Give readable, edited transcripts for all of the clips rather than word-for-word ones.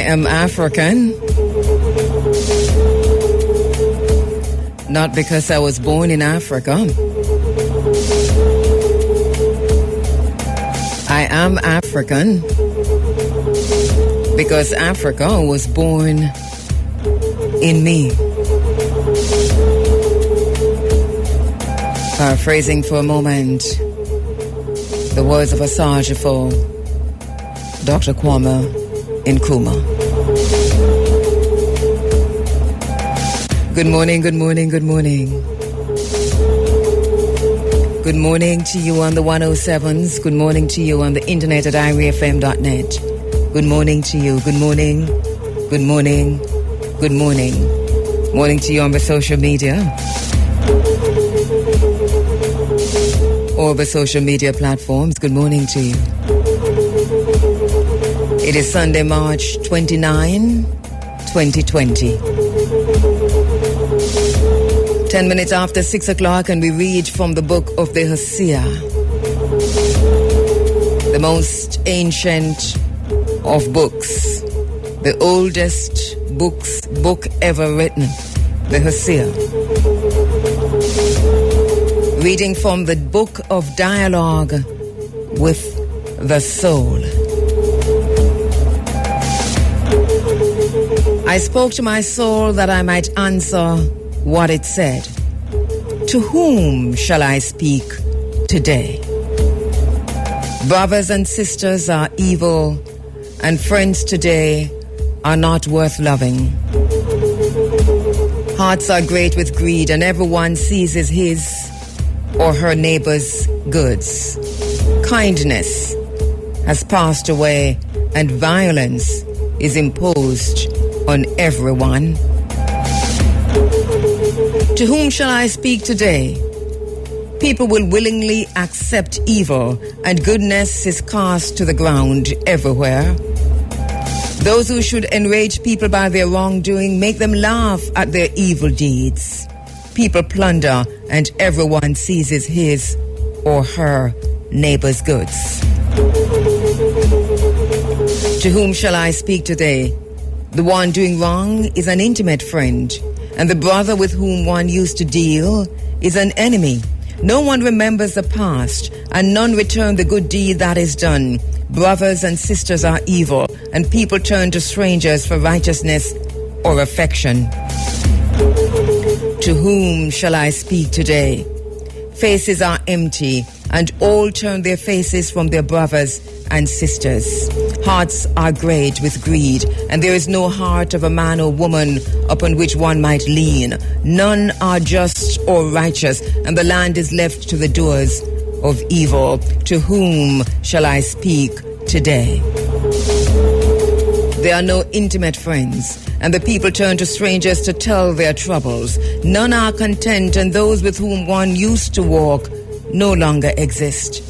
am African, not because I was born in Africa. I am African because Africa was born in me. Paraphrasing for a moment the words of a sage for Dr. Kwame Nkrumah. Good morning, good morning, good morning. Good morning to you on the 107s. Good morning to you on the internet at ireefm.net. Good morning to you. Good morning. Good morning. Good morning. Morning to you on the social media. Or the social media platforms. Good morning to you. It is Sunday, March 29, 2020. 10 minutes after 6 o'clock, and we read from the book of the Hosea, the most ancient of books, the oldest book ever written, the Hosea. Reading from the book of dialogue with the soul. I spoke to my soul that I might answer what it said. To whom shall I speak today? Brothers and sisters are evil, and friends today are not worth loving. Hearts are great with greed, and everyone seizes his or her neighbor's goods. Kindness has passed away, and violence is imposed on everyone. To whom shall I speak today? People will willingly accept evil, and goodness is cast to the ground everywhere. Those who should enrage people by their wrongdoing make them laugh at their evil deeds. People plunder, and everyone seizes his or her neighbor's goods. To whom shall I speak today? The one doing wrong is an intimate friend, and the brother with whom one used to deal is an enemy. No one remembers the past, and none return the good deed that is done. Brothers and sisters are evil, and people turn to strangers for righteousness or affection. To whom shall I speak today? Faces are empty, and all turn their faces from their brothers and sisters. Hearts are great with greed, and there is no heart of a man or woman upon which one might lean. None are just or righteous, and the land is left to the doers of evil. To whom shall I speak today? There are no intimate friends, and the people turn to strangers to tell their troubles. None are content, and those with whom one used to walk no longer exist.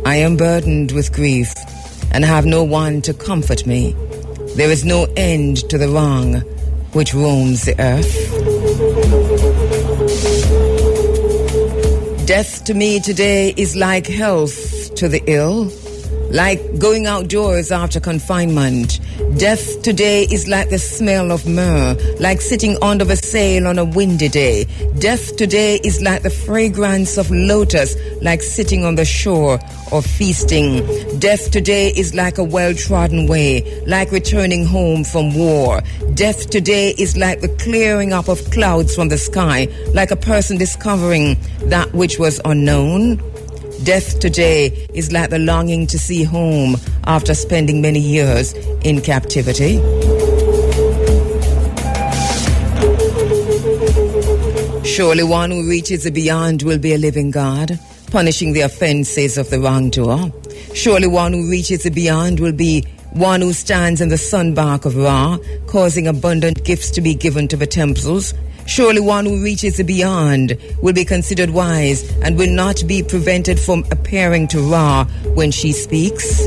I am burdened with grief, and have no one to comfort me. There is no end to the wrong which roams the earth. Death to me today is like health to the ill, like going outdoors after confinement. Death today is like the smell of myrrh, like sitting under the sail on a windy day. Death today is like the fragrance of lotus, like sitting on the shore or feasting. Death today is like a well-trodden way, like returning home from war. Death today is like the clearing up of clouds from the sky, like a person discovering that which was unknown. Death today is like the longing to see home after spending many years in captivity. Surely one who reaches the beyond will be a living God, punishing the offenses of the wrongdoer. Surely one who reaches the beyond will be one who stands in the sunbark of Ra, causing abundant gifts to be given to the temples. Surely one who reaches the beyond will be considered wise and will not be prevented from appearing to Ra when she speaks.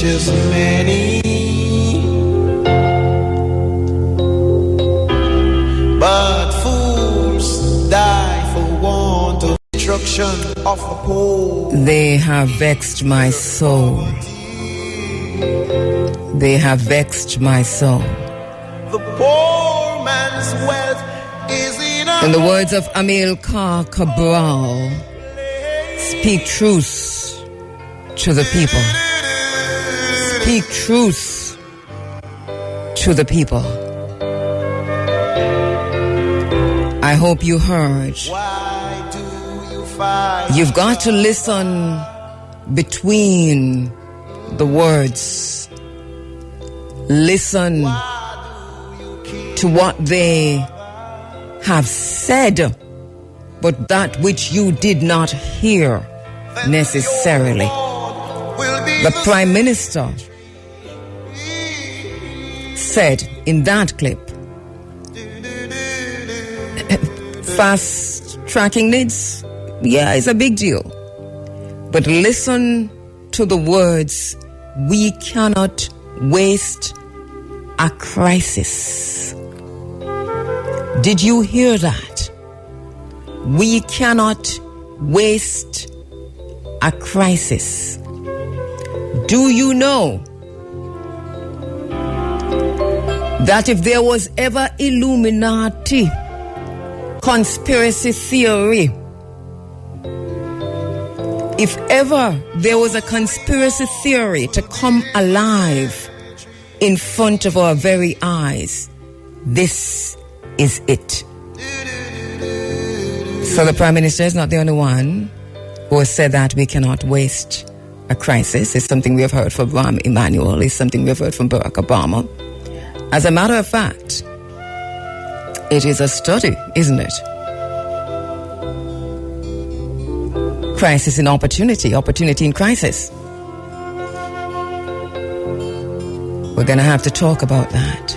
teaches many, but fools die for want of instruction of the poor. They have vexed my soul. They have vexed my soul. The poor man's wealth is In the words of Amilcar Cabral, speak truth to the people. Speak truth to the people. I hope you heard. Why do you fight? You've got to listen between the words. Listen to what they have said, but that which you did not hear necessarily. The Prime Minister said in that clip, fast tracking needs, yeah, it's a big deal. But listen to the words, we cannot waste a crisis. Did you hear that? We cannot waste a crisis. Do you know that if there was ever Illuminati conspiracy theory, if ever there was a conspiracy theory to come alive in front of our very eyes, this is it. So the Prime Minister is not the only one who has said that we cannot waste a crisis. It's something we have heard from Rahm Emanuel. It's something we have heard from Barack Obama. As a matter of fact, it is a study, isn't it? Crisis in opportunity, opportunity in crisis. We're going to have to talk about that.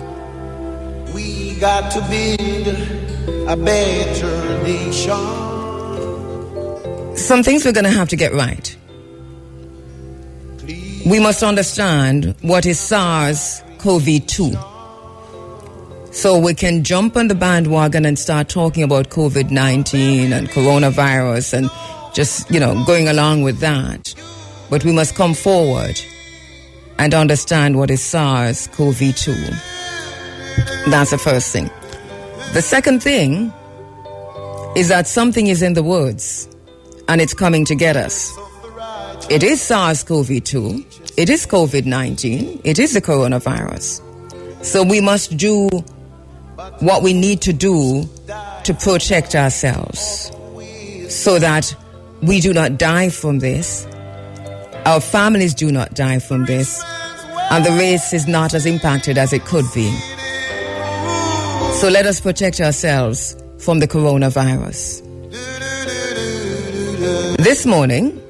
We got to build a better nation. Some things we're going to have to get right. We must understand what is SARS-CoV-2. So we can jump on the bandwagon and start talking about COVID-19 and coronavirus and just, going along with that. But we must come forward and understand what is SARS-CoV-2. That's the first thing. The second thing is that something is in the woods and it's coming to get us. It is SARS-CoV-2. It is COVID-19. It is the coronavirus. So we must do what we need to do to protect ourselves so that we do not die from this, our families do not die from this, and the race is not as impacted as it could be. So let us protect ourselves from the coronavirus. This morning,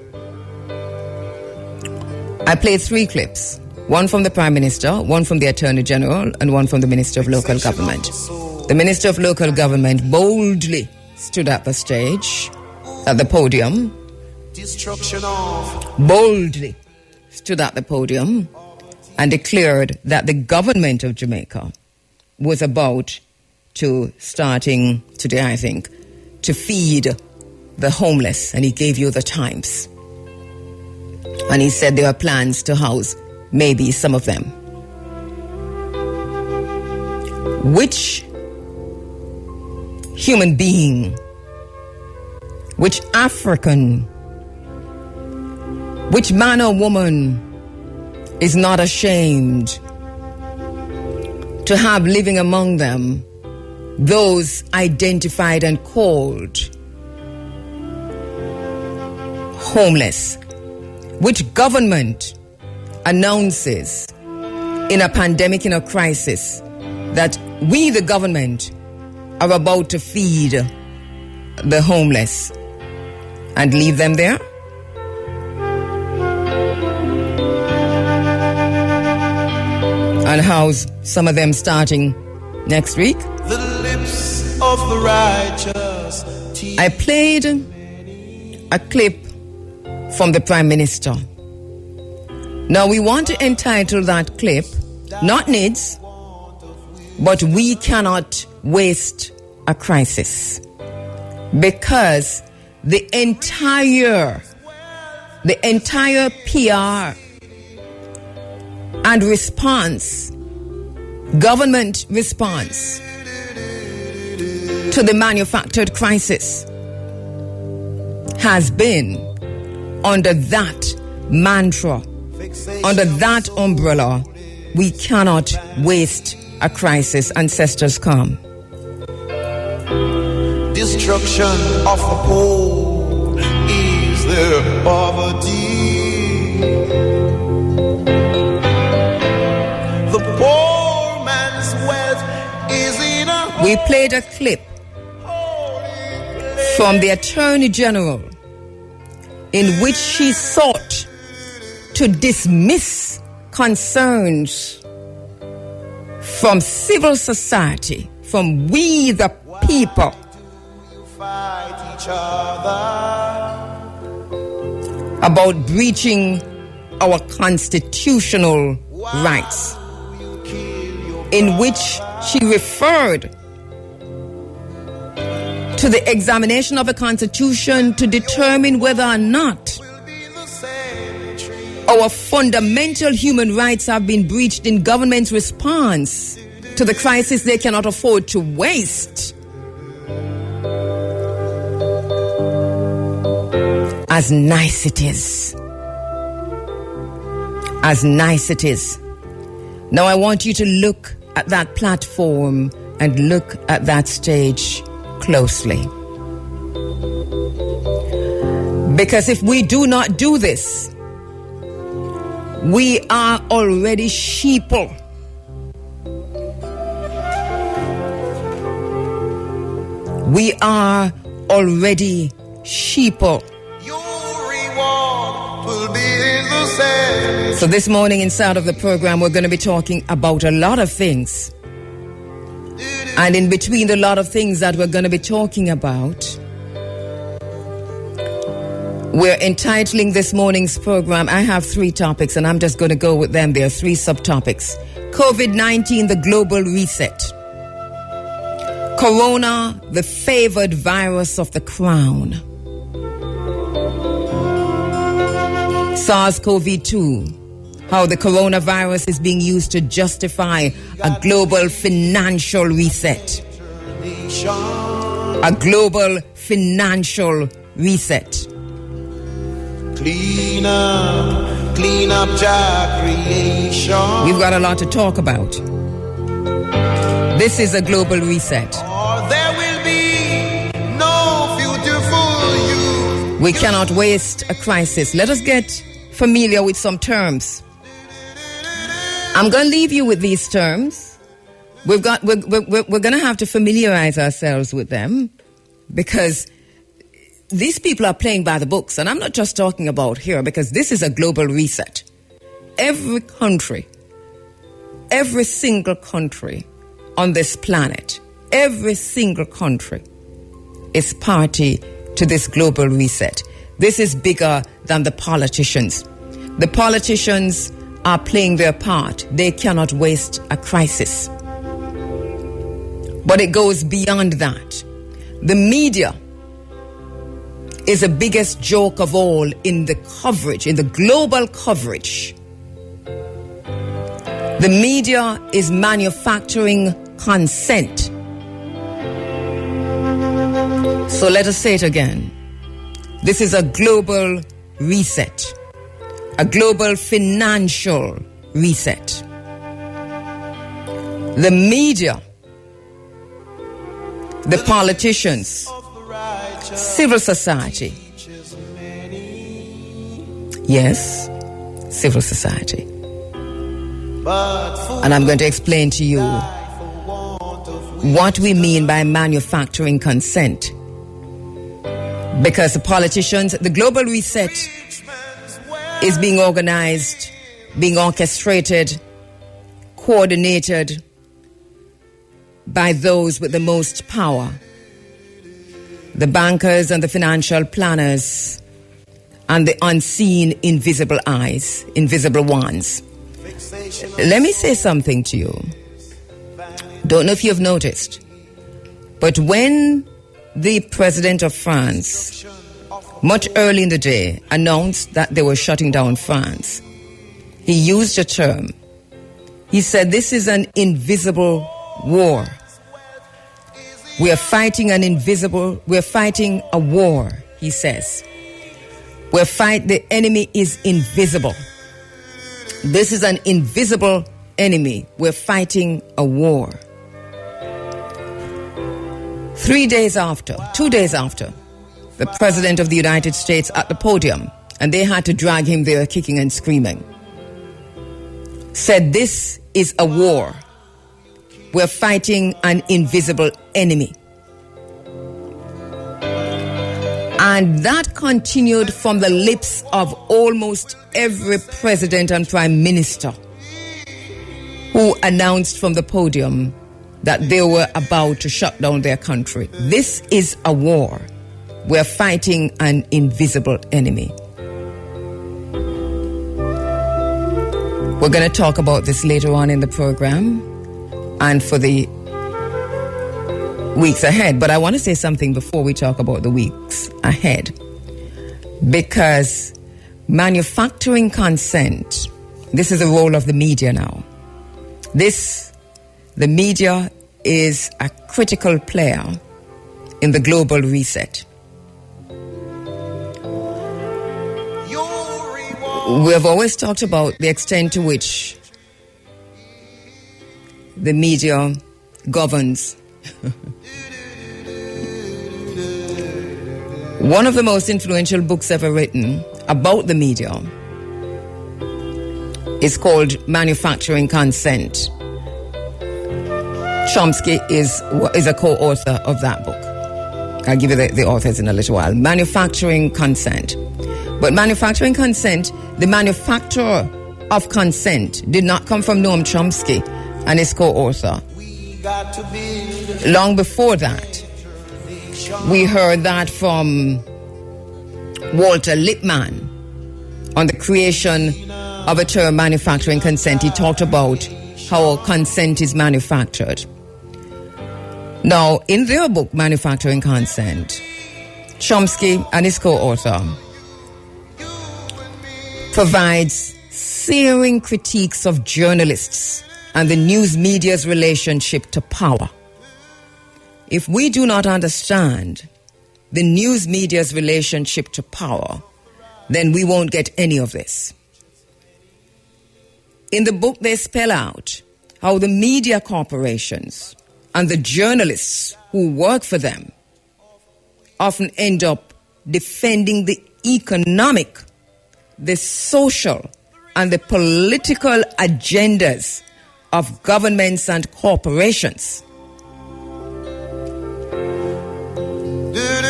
I played 3 clips. One from the Prime Minister, one from the Attorney General, and one from the Minister of Local Government. The Minister of Local Government boldly stood at the stage, at the podium, boldly stood at the podium and declared that the government of Jamaica was about to, starting today, I think, to feed the homeless, and he gave you the times. And he said there are plans to house maybe some of them. Which human being, which African, which man or woman is not ashamed to have living among them those identified and called homeless? Which government announces in a pandemic, in a crisis, that we, the government, are about to feed the homeless and leave them there? And how's some of them starting next week? The lips of the righteous. I played a clip from the Prime Minister Now we want to entitle that clip, not NIDS, but We Cannot Waste a Crisis. Because the entire PR and response, government response to the manufactured crisis has been under that mantra, under that umbrella, we cannot waste a crisis. Ancestors come. Destruction of the poor is their poverty. The poor man's wealth is in a We played a clip from the Attorney General in which she sought to dismiss concerns from civil society, from we the people, fight each other. about breaching our constitutional rights, in which she referred to the examination of a constitution to determine whether or not our fundamental human rights have been breached in government's response to the crisis they cannot afford to waste. As nice it is. As nice it is. Now I want you to look at that platform and look at that stage closely. Because if we do not do this, we are already sheeple. We are already sheeple. Your reward will be in the same. So this morning inside of the program, we're going to be talking about a lot of things. And in between the lot of things that we're going to be talking about, we're entitling this morning's program, I have 3 topics and I'm just going to go with them. There are 3 subtopics. COVID-19, the global reset. Corona, the favored virus of the crown. SARS-CoV-2, how the coronavirus is being used to justify a global financial reset. A global financial reset. Clean up Jah creation. We've got a lot to talk about. This is a global reset. Or there will be no future for you. We cannot waste a crisis. Let us get familiar with some terms. I'm going to leave you with these terms. We're going to have to familiarize ourselves with them because these people are playing by the books. And I'm not just talking about here because this is a global reset. Every country, every single country on this planet, every single country is party to this global reset. This is bigger than the politicians. The politicians are playing their part. They cannot waste a crisis. But it goes beyond that. The media is the biggest joke of all in the coverage, in the global coverage. The media is manufacturing consent. So let us say it again. This is a global reset, a global financial reset. The media, the politicians, civil society. Yes, civil society. And I'm going to explain to you what we mean by manufacturing consent. Because the politicians, the global reset is being organized, being orchestrated, coordinated by those with the most power. The bankers and the financial planners and the unseen, invisible eyes, invisible ones. Let me say something to you. Don't know if you've noticed, but when the president of France, much early in the day, announced that they were shutting down France, he used a term. He said, this is an invisible war. We're fighting a war, he says. The enemy is invisible. This is an invisible enemy. We're fighting a war. 2 days after, the President of the United States at the podium, and they had to drag him there kicking and screaming, said this is a war. We're fighting an invisible enemy. And that continued from the lips of almost every president and prime minister who announced from the podium that they were about to shut down their country. This is a war. We're fighting an invisible enemy. We're going to talk about this later on in the program and for the weeks ahead. But I want to say something before we talk about the weeks ahead. Because manufacturing consent, this is the role of the media now. The media is a critical player in the global reset. We have always talked about the extent to which the media governs. One of the most influential books ever written about the media is called Manufacturing Consent. Chomsky is a co-author of that book. I'll give you the authors in a little while. Manufacturing Consent. But manufacturing consent, the manufacturer of consent did not come from Noam Chomsky and his co-author. Long before that, we heard that from Walter Lippmann on the creation of a term, manufacturing consent. He talked about how consent is manufactured. Now, in their book, Manufacturing Consent, Chomsky and his co-author provides searing critiques of journalists and the news media's relationship to power. If we do not understand the news media's relationship to power, then we won't get any of this. In the book, they spell out how the media corporations and the journalists who work for them often end up defending the economic, the social, and the political agendas of governments and corporations.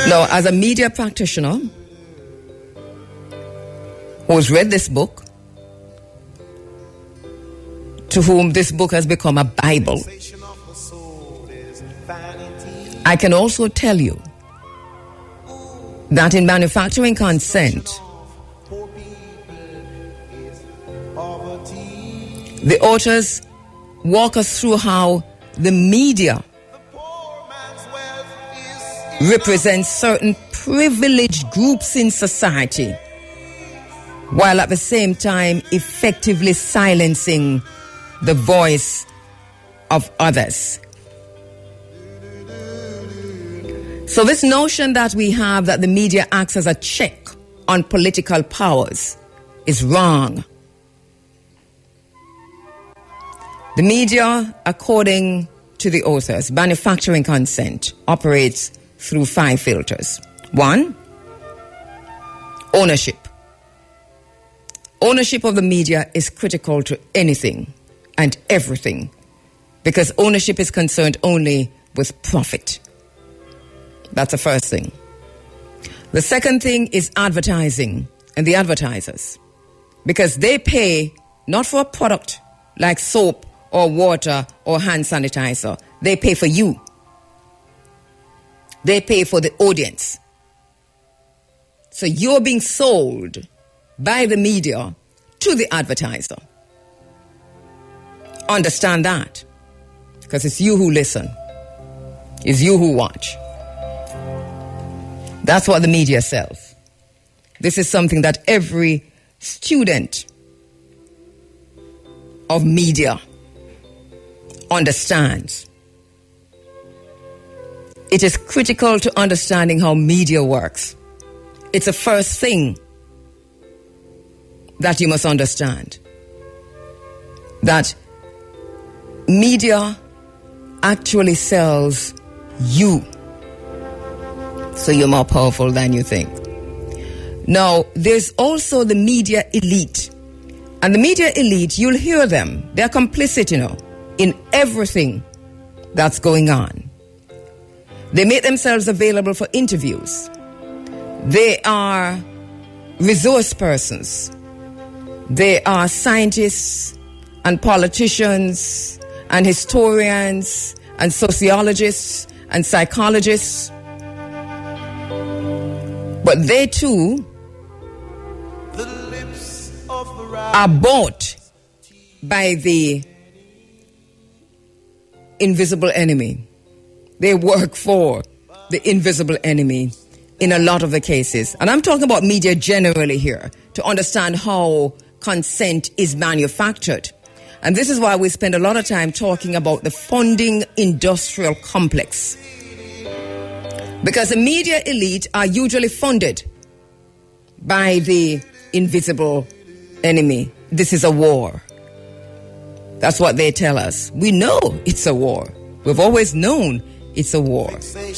Now, as a media practitioner who's read this book, to whom this book has become a Bible, I can also tell you that in Manufacturing Consent, the authors walk us through how the media represents certain privileged groups in society, while at the same time effectively silencing the voice of others. So this notion that we have that the media acts as a check on political powers is wrong. The media, according to the authors, Manufacturing Consent operates through 5 filters. 1, ownership. Ownership of the media is critical to anything and everything because ownership is concerned only with profit. That's the first thing. The second thing is advertising and the advertisers, because they pay not for a product like soap or water or hand sanitizer. They pay for you. They pay for the audience. So you're being sold by the media to the advertiser. Understand that. Because it's you who listen. It's you who watch. That's what the media sells. This is something that every student of media understands. It is critical to understanding how media works. It's the first thing that you must understand. That media actually sells you. So you're more powerful than you think. Now, there's also the media elite. And the media elite, you'll hear them. They're complicit, in everything that's going on. They make themselves available for interviews. They are resource persons. They are scientists and politicians and historians and sociologists and psychologists. But they too are bought by the invisible enemy. They work for the invisible enemy in a lot of the cases. And I'm talking about media generally here to understand how consent is manufactured. And this is why we spend a lot of time talking about the funding industrial complex. Because the media elite are usually funded by the invisible enemy. This is a war. That's what they tell us. We know it's a war. We've always known it's a war. So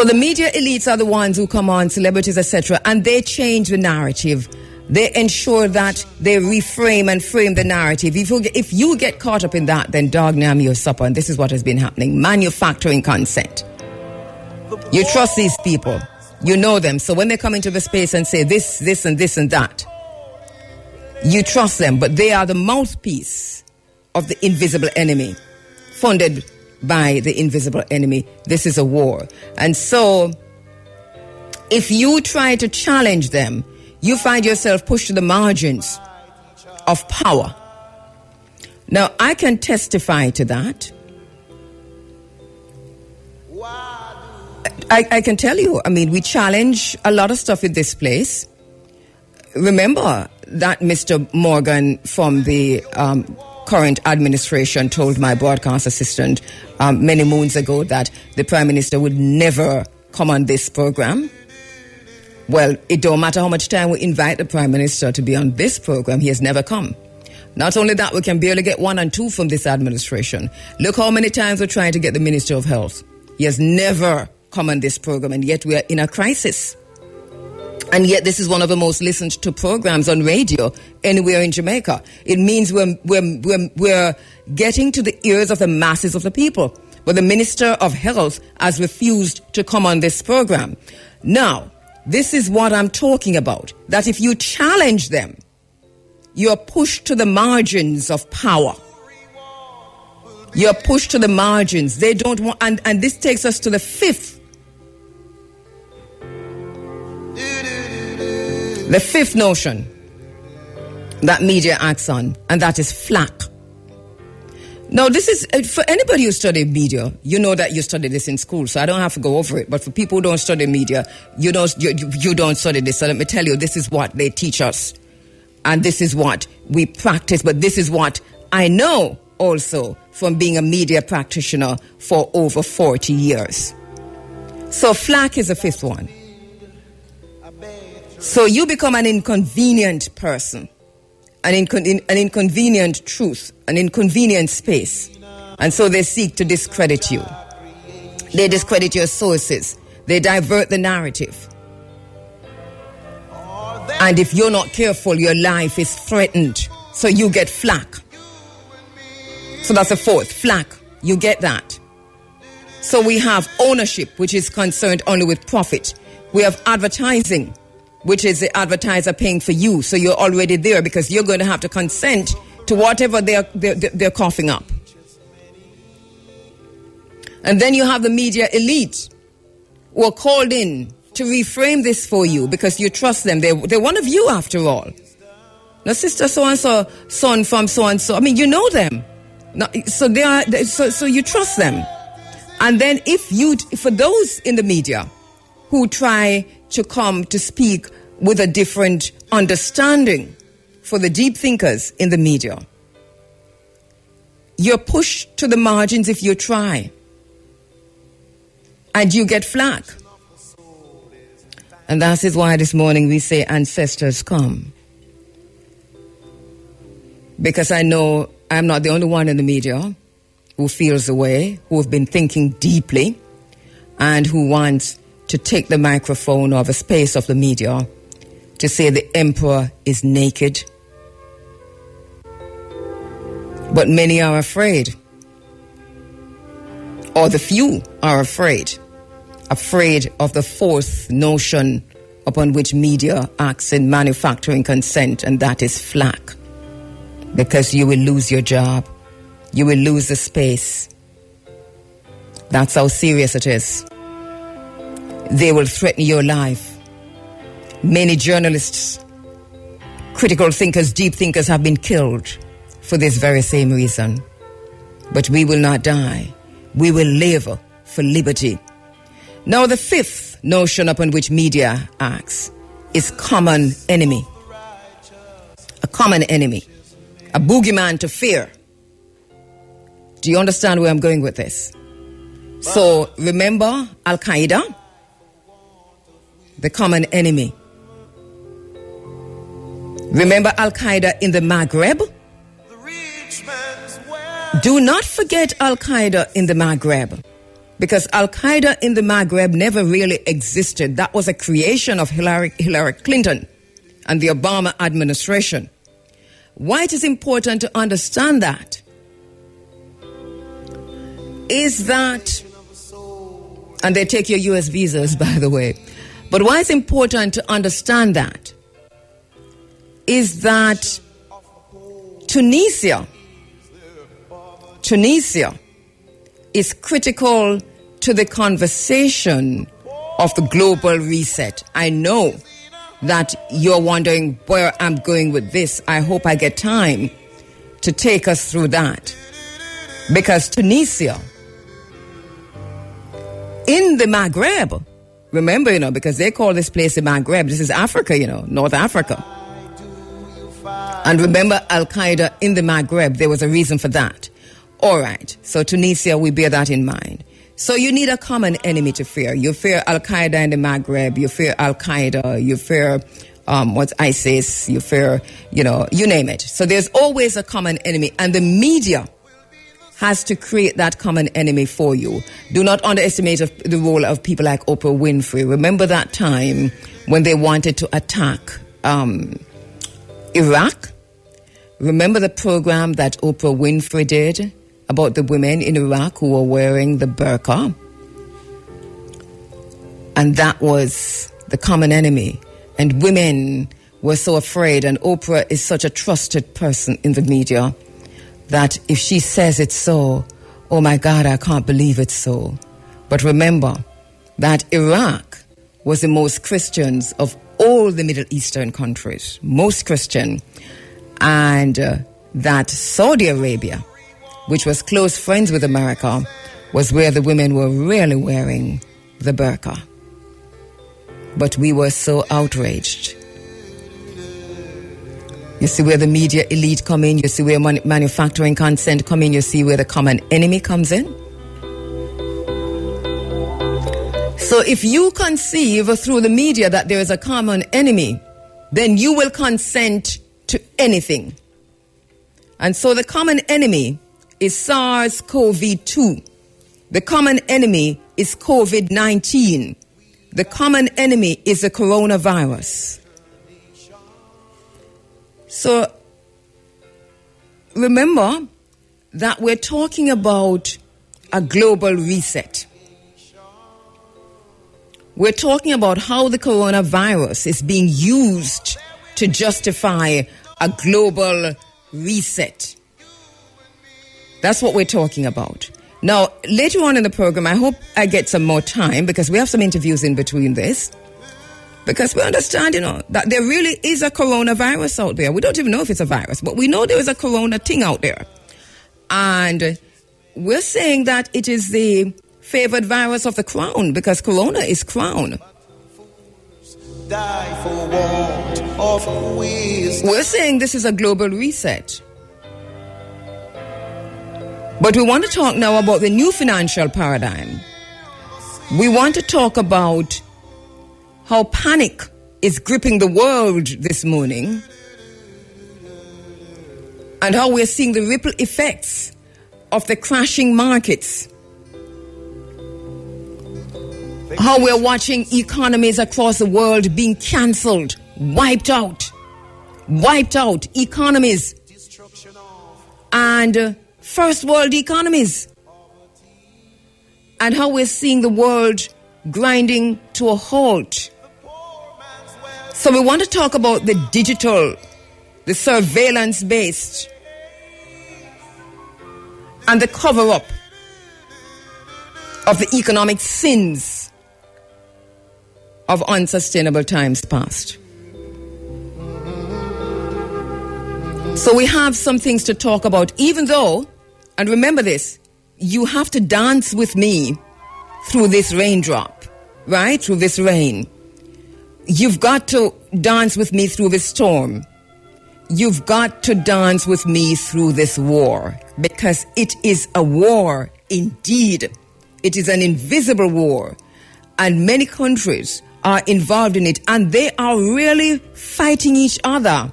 the media elites are the ones who come on, celebrities, etc., and they change the narrative. They ensure that they reframe and frame the narrative. If you get caught up in that, then dog damn your supper. And this is what has been happening. Manufacturing consent. You trust these people. You know them. So when they come into the space and say this, this, and this, and that, you trust them. But they are the mouthpiece of the invisible enemy, funded by the invisible enemy. This is a war. And so if you try to challenge them, you find yourself pushed to the margins of power. Now, I can testify to that. I can tell you, we challenge a lot of stuff in this place. Remember that Mr. Morgan from the current administration told my broadcast assistant many moons ago that the Prime Minister would never come on this program. Well, it don't matter how much time we invite the Prime Minister to be on this program, he has never come. Not only that, we can barely get 1 and 2 from this administration. Look how many times we're trying to get the Minister of Health. He has never come on this program, and yet we are in a crisis. And yet this is one of the most listened to programs on radio anywhere in Jamaica. It means we're getting to the ears of the masses of the people. But the Minister of Health has refused to come on this program. Now, this is what I'm talking about. That if you challenge them, you're pushed to the margins of power. You're pushed to the margins. They don't want, and this takes us to the fifth notion that media acts on, and that is flack. Now, this is, for anybody who studied media, you know that you studied this in school, so I don't have to go over it. But for people who don't study media, you don't study this. So let me tell you, this is what they teach us. And this is what we practice. But this is what I know also from being a media practitioner for over 40 years. So flack is the fifth one. So you become an inconvenient person. An inconvenient truth, an inconvenient space. And so they seek to discredit you. They discredit your sources. They divert the narrative. And if you're not careful, your life is threatened. So you get flack. So that's the fourth, flack. You get that. So we have ownership, which is concerned only with profit. We have advertising, which is the advertiser paying for you. So you're already there because you're going to have to consent to whatever they're coughing up. And then you have the media elite who are called in to reframe this for you because you trust them. They're one of you after all. Now, sister so-and-so, son from so-and-so, I mean, you know them. Now, so you trust them. And then for those in the media who try to come to speak with a different understanding, for the deep thinkers in the media, you're pushed to the margins if you try. And you get flack. And that is why this morning we say, ancestors come. Because I know I'm not the only one in the media who feels the way, who have been thinking deeply, and who wants to take the microphone or the space of the media to say the emperor is naked. But many are afraid. Or the few are afraid of the fourth notion upon which media acts in manufacturing consent, and that is flack. Because you will lose your job. You will lose the space. That's how serious it is. They will threaten your life. Many journalists, critical thinkers, deep thinkers have been killed for this very same reason. But we will not die. We will live for liberty. Now, the fifth notion upon which media acts is common enemy. A common enemy. A boogeyman to fear. Do you understand where I'm going with this? So, remember Al-Qaeda? The common enemy. Remember Al-Qaeda in the Maghreb? Do not forget Al-Qaeda in the Maghreb. Because Al-Qaeda in the Maghreb never really existed. That was a creation of Hillary Clinton and the Obama administration. Why it is important to understand that is that, and they take your US visas, by the way, but why it's important to understand that is that Tunisia is critical to the conversation of the global reset. I know that you're wondering where I'm going with this. I hope I get time to take us through that. Because Tunisia, in the Maghreb, remember, because they call this place the Maghreb. This is Africa, North Africa. And remember Al-Qaeda in the Maghreb, there was a reason for that. All right, so Tunisia, we bear that in mind. So you need a common enemy to fear. You fear Al-Qaeda in the Maghreb, you fear Al-Qaeda, you fear what's ISIS, you fear, you name it. So there's always a common enemy, and the media has to create that common enemy for you. Do not underestimate the role of people like Oprah Winfrey. Remember that time when they wanted to attack Iraq? Remember the program that Oprah Winfrey did about the women in Iraq who were wearing the burqa? And that was the common enemy. And women were so afraid, and Oprah is such a trusted person in the media that if she says it's so, oh my God, I can't believe it's so. But remember that Iraq was the most Christians of all the Middle Eastern countries, most Christian, and that Saudi Arabia, which was close friends with America, was where the women were really wearing the burqa. But we were so outraged. You see where the media elite come in, you see where manufacturing consent come in, you see where the common enemy comes in. So if you conceive through the media that there is a common enemy, then you will consent to anything. And so the common enemy is SARS-CoV-2. The common enemy is COVID-19. The common enemy is the coronavirus. So remember that we're talking about a global reset. We're talking about how the coronavirus is being used to justify a global reset. That's what we're talking about. Now, later on in the program, I hope I get some more time because we have some interviews in between this. Because we understand, that there really is a coronavirus out there. We don't even know if it's a virus, but we know there is a corona thing out there. And we're saying that it is the favored virus of the crown, because corona is crown. Die for want of wisdom. We're saying this is a global reset. But we want to talk now about the new financial paradigm. We want to talk about how panic is gripping the world this morning and how we're seeing the ripple effects of the crashing markets. How we're watching economies across the world being cancelled, wiped out economies and first world economies. And how we're seeing the world grinding to a halt. So we want to talk about the digital, the surveillance-based, and the cover-up of the economic sins of unsustainable times past. So we have some things to talk about, even though, and remember this, you have to dance with me through this raindrop, right? Through this rain. You've got to dance with me through this storm. You've got to dance with me through this war, because it is a war indeed. It is an invisible war, and many countries are involved in it, and they are really fighting each other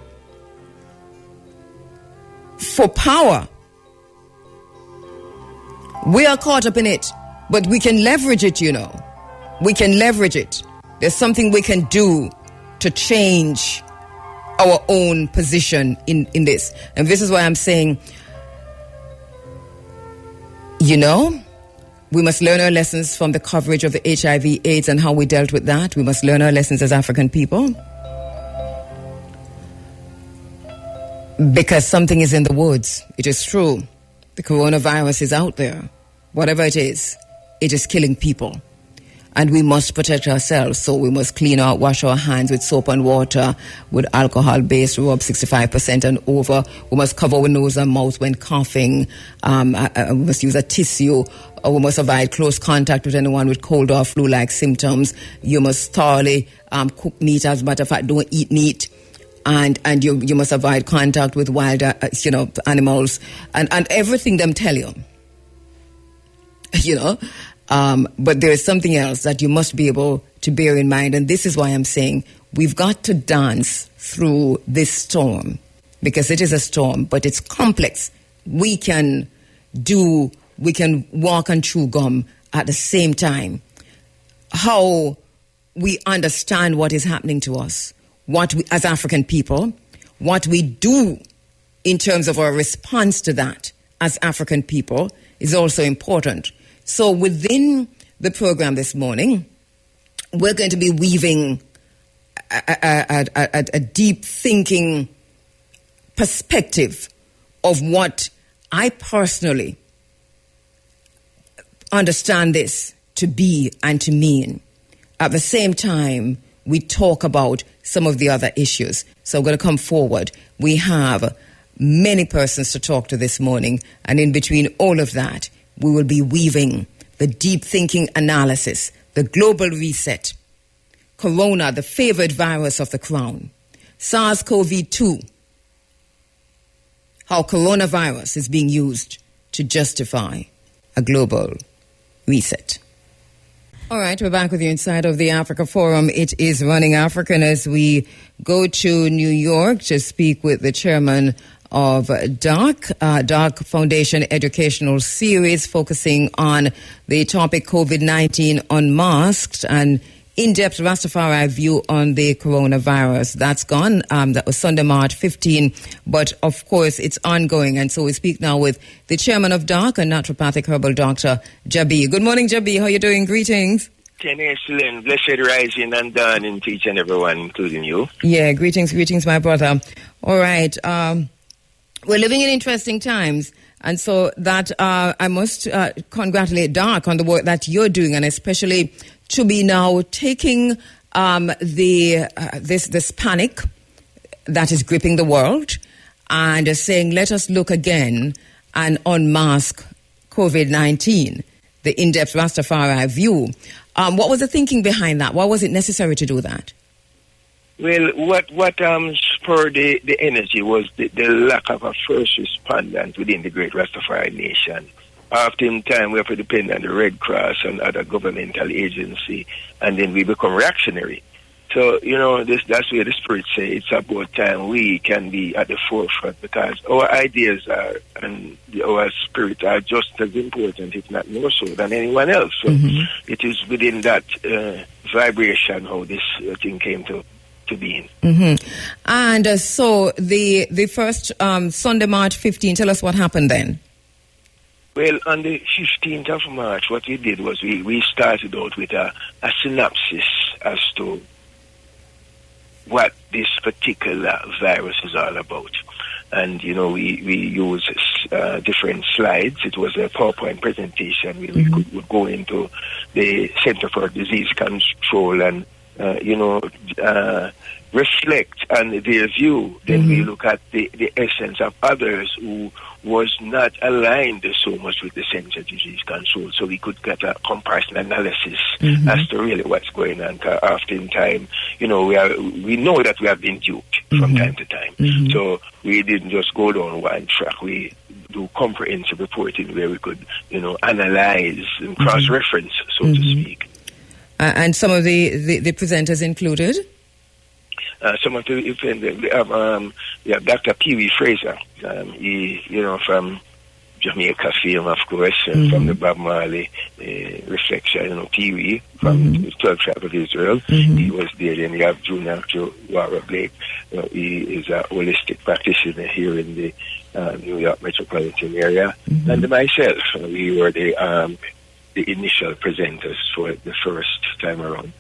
for power. We are caught up in it, but we can leverage it, We can leverage it. There's something we can do to change our own position in this. And this is why I'm saying, we must learn our lessons from the coverage of the HIV, AIDS, and how we dealt with that. We must learn our lessons as African people. Because something is in the woods. It is true. The coronavirus is out there. Whatever it is killing people. And we must protect ourselves. So we must wash our hands with soap and water, with alcohol-based rub 65% and over. We must cover our nose and mouth when coughing. We must use a tissue. We must avoid close contact with anyone with cold or flu-like symptoms. You must thoroughly cook meat. As a matter of fact, don't eat meat. And you must avoid contact with wild, animals. And everything them tell you. But there is something else that you must be able to bear in mind. And this is why I'm saying we've got to dance through this storm, because it is a storm, but it's complex. We can walk and chew gum at the same time. How we understand what is happening to us, what we, as African people, what we do in terms of our response to that as African people is also important. So within the program this morning, we're going to be weaving a deep thinking perspective of what I personally understand this to be and to mean. At the same time, we talk about some of the other issues. So I'm going to come forward. We have many persons to talk to this morning, and in between all of that, we will be weaving the deep thinking analysis, the global reset, corona, the favored virus of the crown, SARS-CoV-2, how coronavirus is being used to justify a global reset. All right, we're back with you inside of the Africa Forum. It is Running African as we go to New York to speak with the chairman of DARC Foundation Educational Series, focusing on the topic COVID-19 Unmasked and in-depth Rastafari view on the coronavirus. That's gone. That was Sunday, March 15. But, of course, it's ongoing. And so we speak now with the chairman of DARC, a naturopathic herbal doctor, Jabi. Good morning, Jabi. How are you doing? Greetings. Excellent. Blessed rising and dawning to each and everyone, including you. Yeah, greetings, my brother. All right. We're living in interesting times, and so that I must congratulate DARC on the work that you're doing, and especially to be now taking this panic that is gripping the world, and saying, let us look again and unmask COVID-19, the in-depth Rastafari view. What was the thinking behind that? Why was it necessary to do that? Well, what spurred the energy was the lack of a first respondent within the great Rastafari nation. Oftentimes we have to depend on the Red Cross and other governmental agency, and then we become reactionary. So, that's where the Spirit say it's about time we can be at the forefront, because our ideas and our spirit are just as important, if not more so, than anyone else. So it is within that vibration how this thing came to being. And so the first Sunday, March 15, tell us what happened then. Well, on the 15th of March, what we did was we started out with a synopsis as to what this particular virus is all about. And, we use different slides. It was a PowerPoint presentation. We would go into the Center for Disease Control and, reflect on their view. Then we look at the essence of others who was not aligned so much with the Center for Disease Control, so we could get a comparison analysis as to really what's going on. Oftentimes, we know that we have been duped from time to time. So we didn't just go down one track. We do comprehensive reporting where we could, analyze and cross-reference, so to speak. And some of the presenters included? Some of the we have Dr. Pee Wee Fraser. He, from Jamaica film, of course, and from the Bob Marley reflection, Pee Wee from the 12 Tribes of Israel. He was there. Then you have Junior Wara Blake. He is a holistic practitioner here in the New York metropolitan area. And myself, we were the initial presenters for the first time around.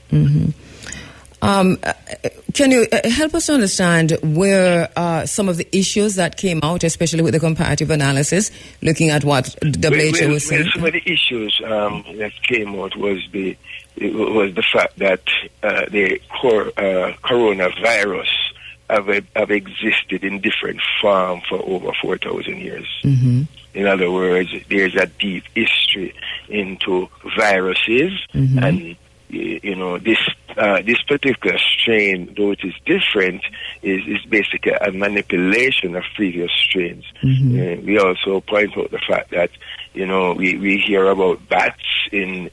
Can you help us to understand where some of the issues that came out, especially with the comparative analysis, looking at what WHO was saying? Some of the issues that came out was the fact that the coronavirus have existed in different form for over 4,000 years. In other words, there's a deep history into viruses, and this particular strain, though it is different, is basically a manipulation of previous strains. We also point out the fact that we hear about bats in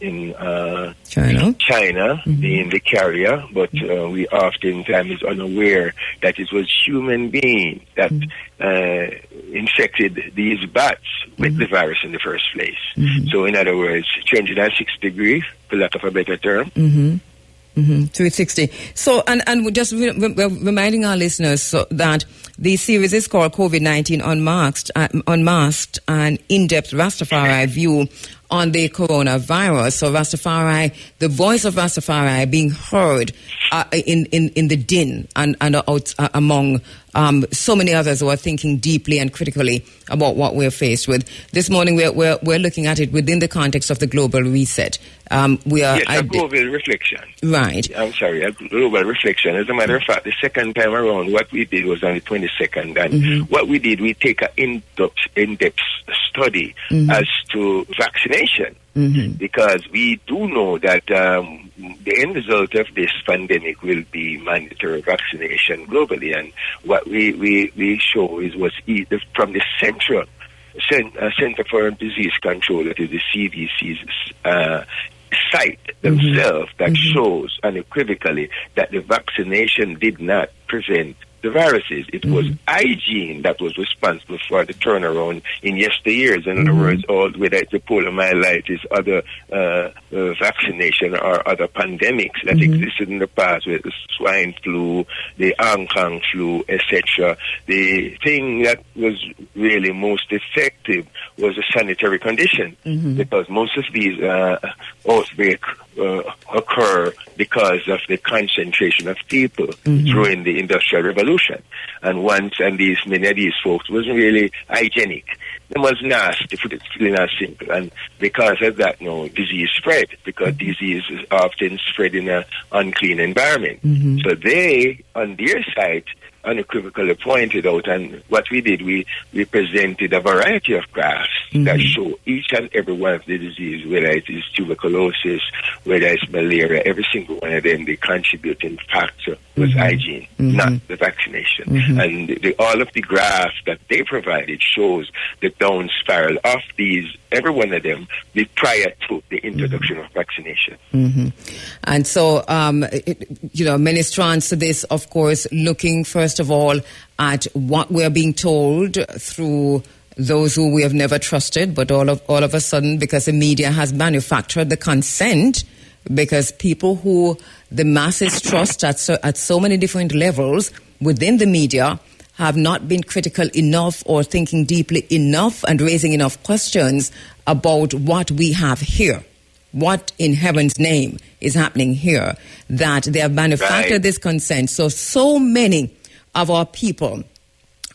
China being the carrier, but we oftentimes is unaware that it was human beings that infected these bats with the virus in the first place. So in other words, 306 degrees, for lack of a better term. 360. So, and we're just reminding our listeners that the series is called COVID-19 Unmasked, an in-depth Rastafari view on the coronavirus. So Rastafari, the voice of Rastafari being heard in the din and out among so many others who are thinking deeply and critically about what we're faced with. This morning we're looking at it within the context of the global reset. We are a global reflection. Right. I'm sorry, a global reflection. As a matter of fact, the second time around, what we did was on the 22nd, and what we did, we take an in-depth study as to vaccination. Because we do know that the end result of this pandemic will be mandatory vaccination globally, and what we show was either from the Center for Disease Control, that is the CDC's site themselves, that shows unequivocally that the vaccination did not prevent the viruses. It was hygiene that was responsible for the turnaround in yesteryears. In other words, whether it's the poliomyelitis, other vaccination or other pandemics that existed in the past, with the swine flu, the Hong Kong flu, etc. The thing that was really most effective was the sanitary condition, because most of these outbreaks occur because of the concentration of people during the Industrial Revolution. And many of these folks wasn't really hygienic. Them was nasty, put it plain and simple. And because of that, disease spread, because disease is often spread in an unclean environment. So they, on their side, unequivocally pointed out, and what we did, we presented a variety of graphs that show each and every one of the disease, whether it is tuberculosis, whether it's malaria, every single one of them, the contributing factor was hygiene, not the vaccination. And all of the graphs that they provided shows the down spiral of these, every one of them, prior to the introduction of vaccination. And so, many strands to this, of course, looking first of all at what we're being told through those who we have never trusted, but all of a sudden, because the media has manufactured the consent, because people who the masses trust at so many different levels within the media have not been critical enough or thinking deeply enough and raising enough questions about what we have here. What in heaven's name is happening here, that they have manufactured this consent. So many of our people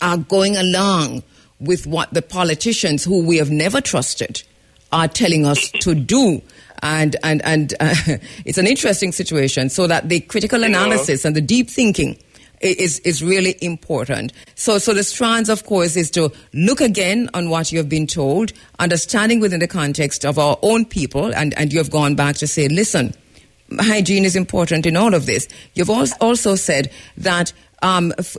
are going along with what the politicians who we have never trusted are telling us to do. And it's an interesting situation, so that the critical analysis and the deep thinking is really important. So the strands, of course, is to look again on what you have been told, understanding within the context of our own people, and you have gone back to say, listen, hygiene is important in all of this. You've also said that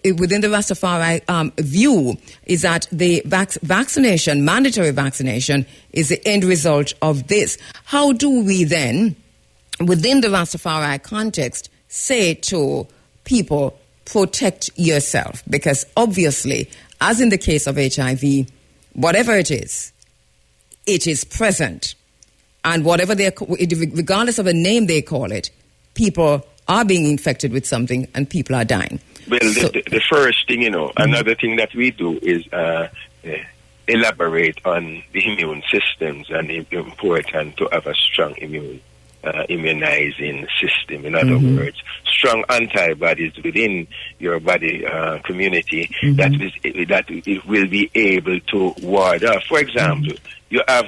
within the Rastafari view is that the vaccination, mandatory vaccination, is the end result of this. How do we then, within the Rastafari context, say to people, protect yourself? Because obviously, as in the case of HIV, whatever it is present. And whatever regardless of the name they call it, people are being infected with something and people are dying. Well, the first thing, another thing that we do is elaborate on the immune systems, and it's important to have a strong immunizing system. In other words, strong antibodies within your body community that it will be able to ward off. For example, you have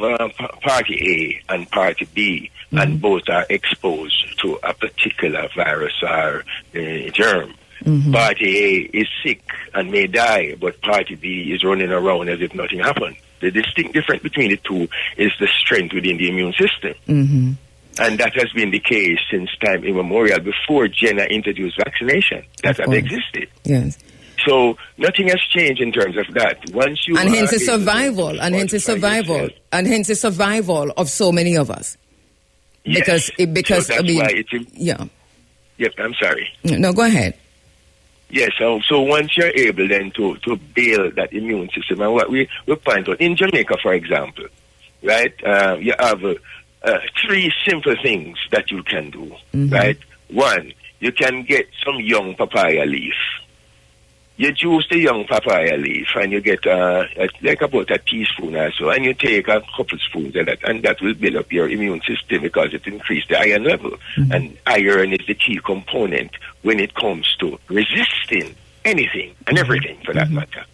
party A and party B, and both are exposed to a particular virus or germ. Party A is sick and may die, but party B is running around as if nothing happened. The distinct difference between the two is the strength within the immune system. And that has been the case since time immemorial, before Jenner introduced vaccination. That has existed. Yes. So nothing has changed in terms of that. Once you and hence the survival, hence the survival of so many of us. Yes. Because so that's why it's Yep, I'm sorry. No, go ahead. Yes, so once you're able then to build that immune system, and what we point out in Jamaica, for example, right? You have 3 simple things that you can do, right? One, you can get some young papaya leaf. You juice the young papaya leaf, and you get like about a teaspoon or so, and you take a couple spoons of that, and that will build up your immune system because it increases the iron level. And iron is the key component when it comes to resisting anything and everything, for that matter.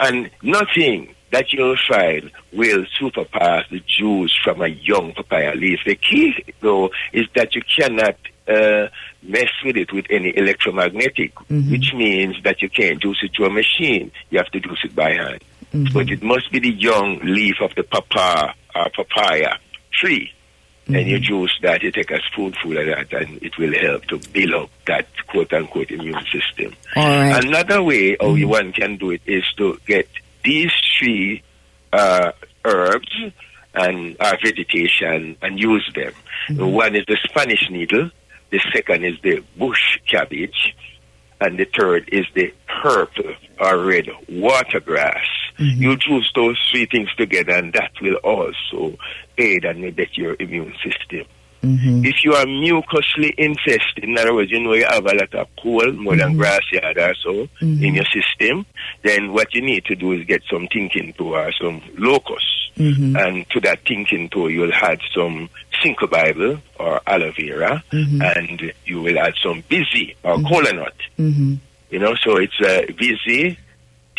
And nothing that you'll find will surpass the juice from a young papaya leaf. The key, though, is that you cannot mess with it with any electromagnetic, which means that you can't juice it to a machine. You have to juice it by hand. But it must be the young leaf of the papaya tree. And you juice that, you take a spoonful of that, and it will help to build up that quote-unquote immune system. All right. Another way how one can do it is to get these 3 herbs and vegetation and use them. One is the Spanish needle, the second is the bush cabbage, and the third is the purple or red watergrass. You juice those 3 things together, and that will also aid and abet your immune system. If you are mucously infested, in other words, you have a lot of coal, more than grass yard or so, in your system, then what you need to do is get some thinking toe or some locust. And to that thinking toe, you'll add some Cinco Bible or aloe vera, and you will add some busy or cola nut. So it's busy,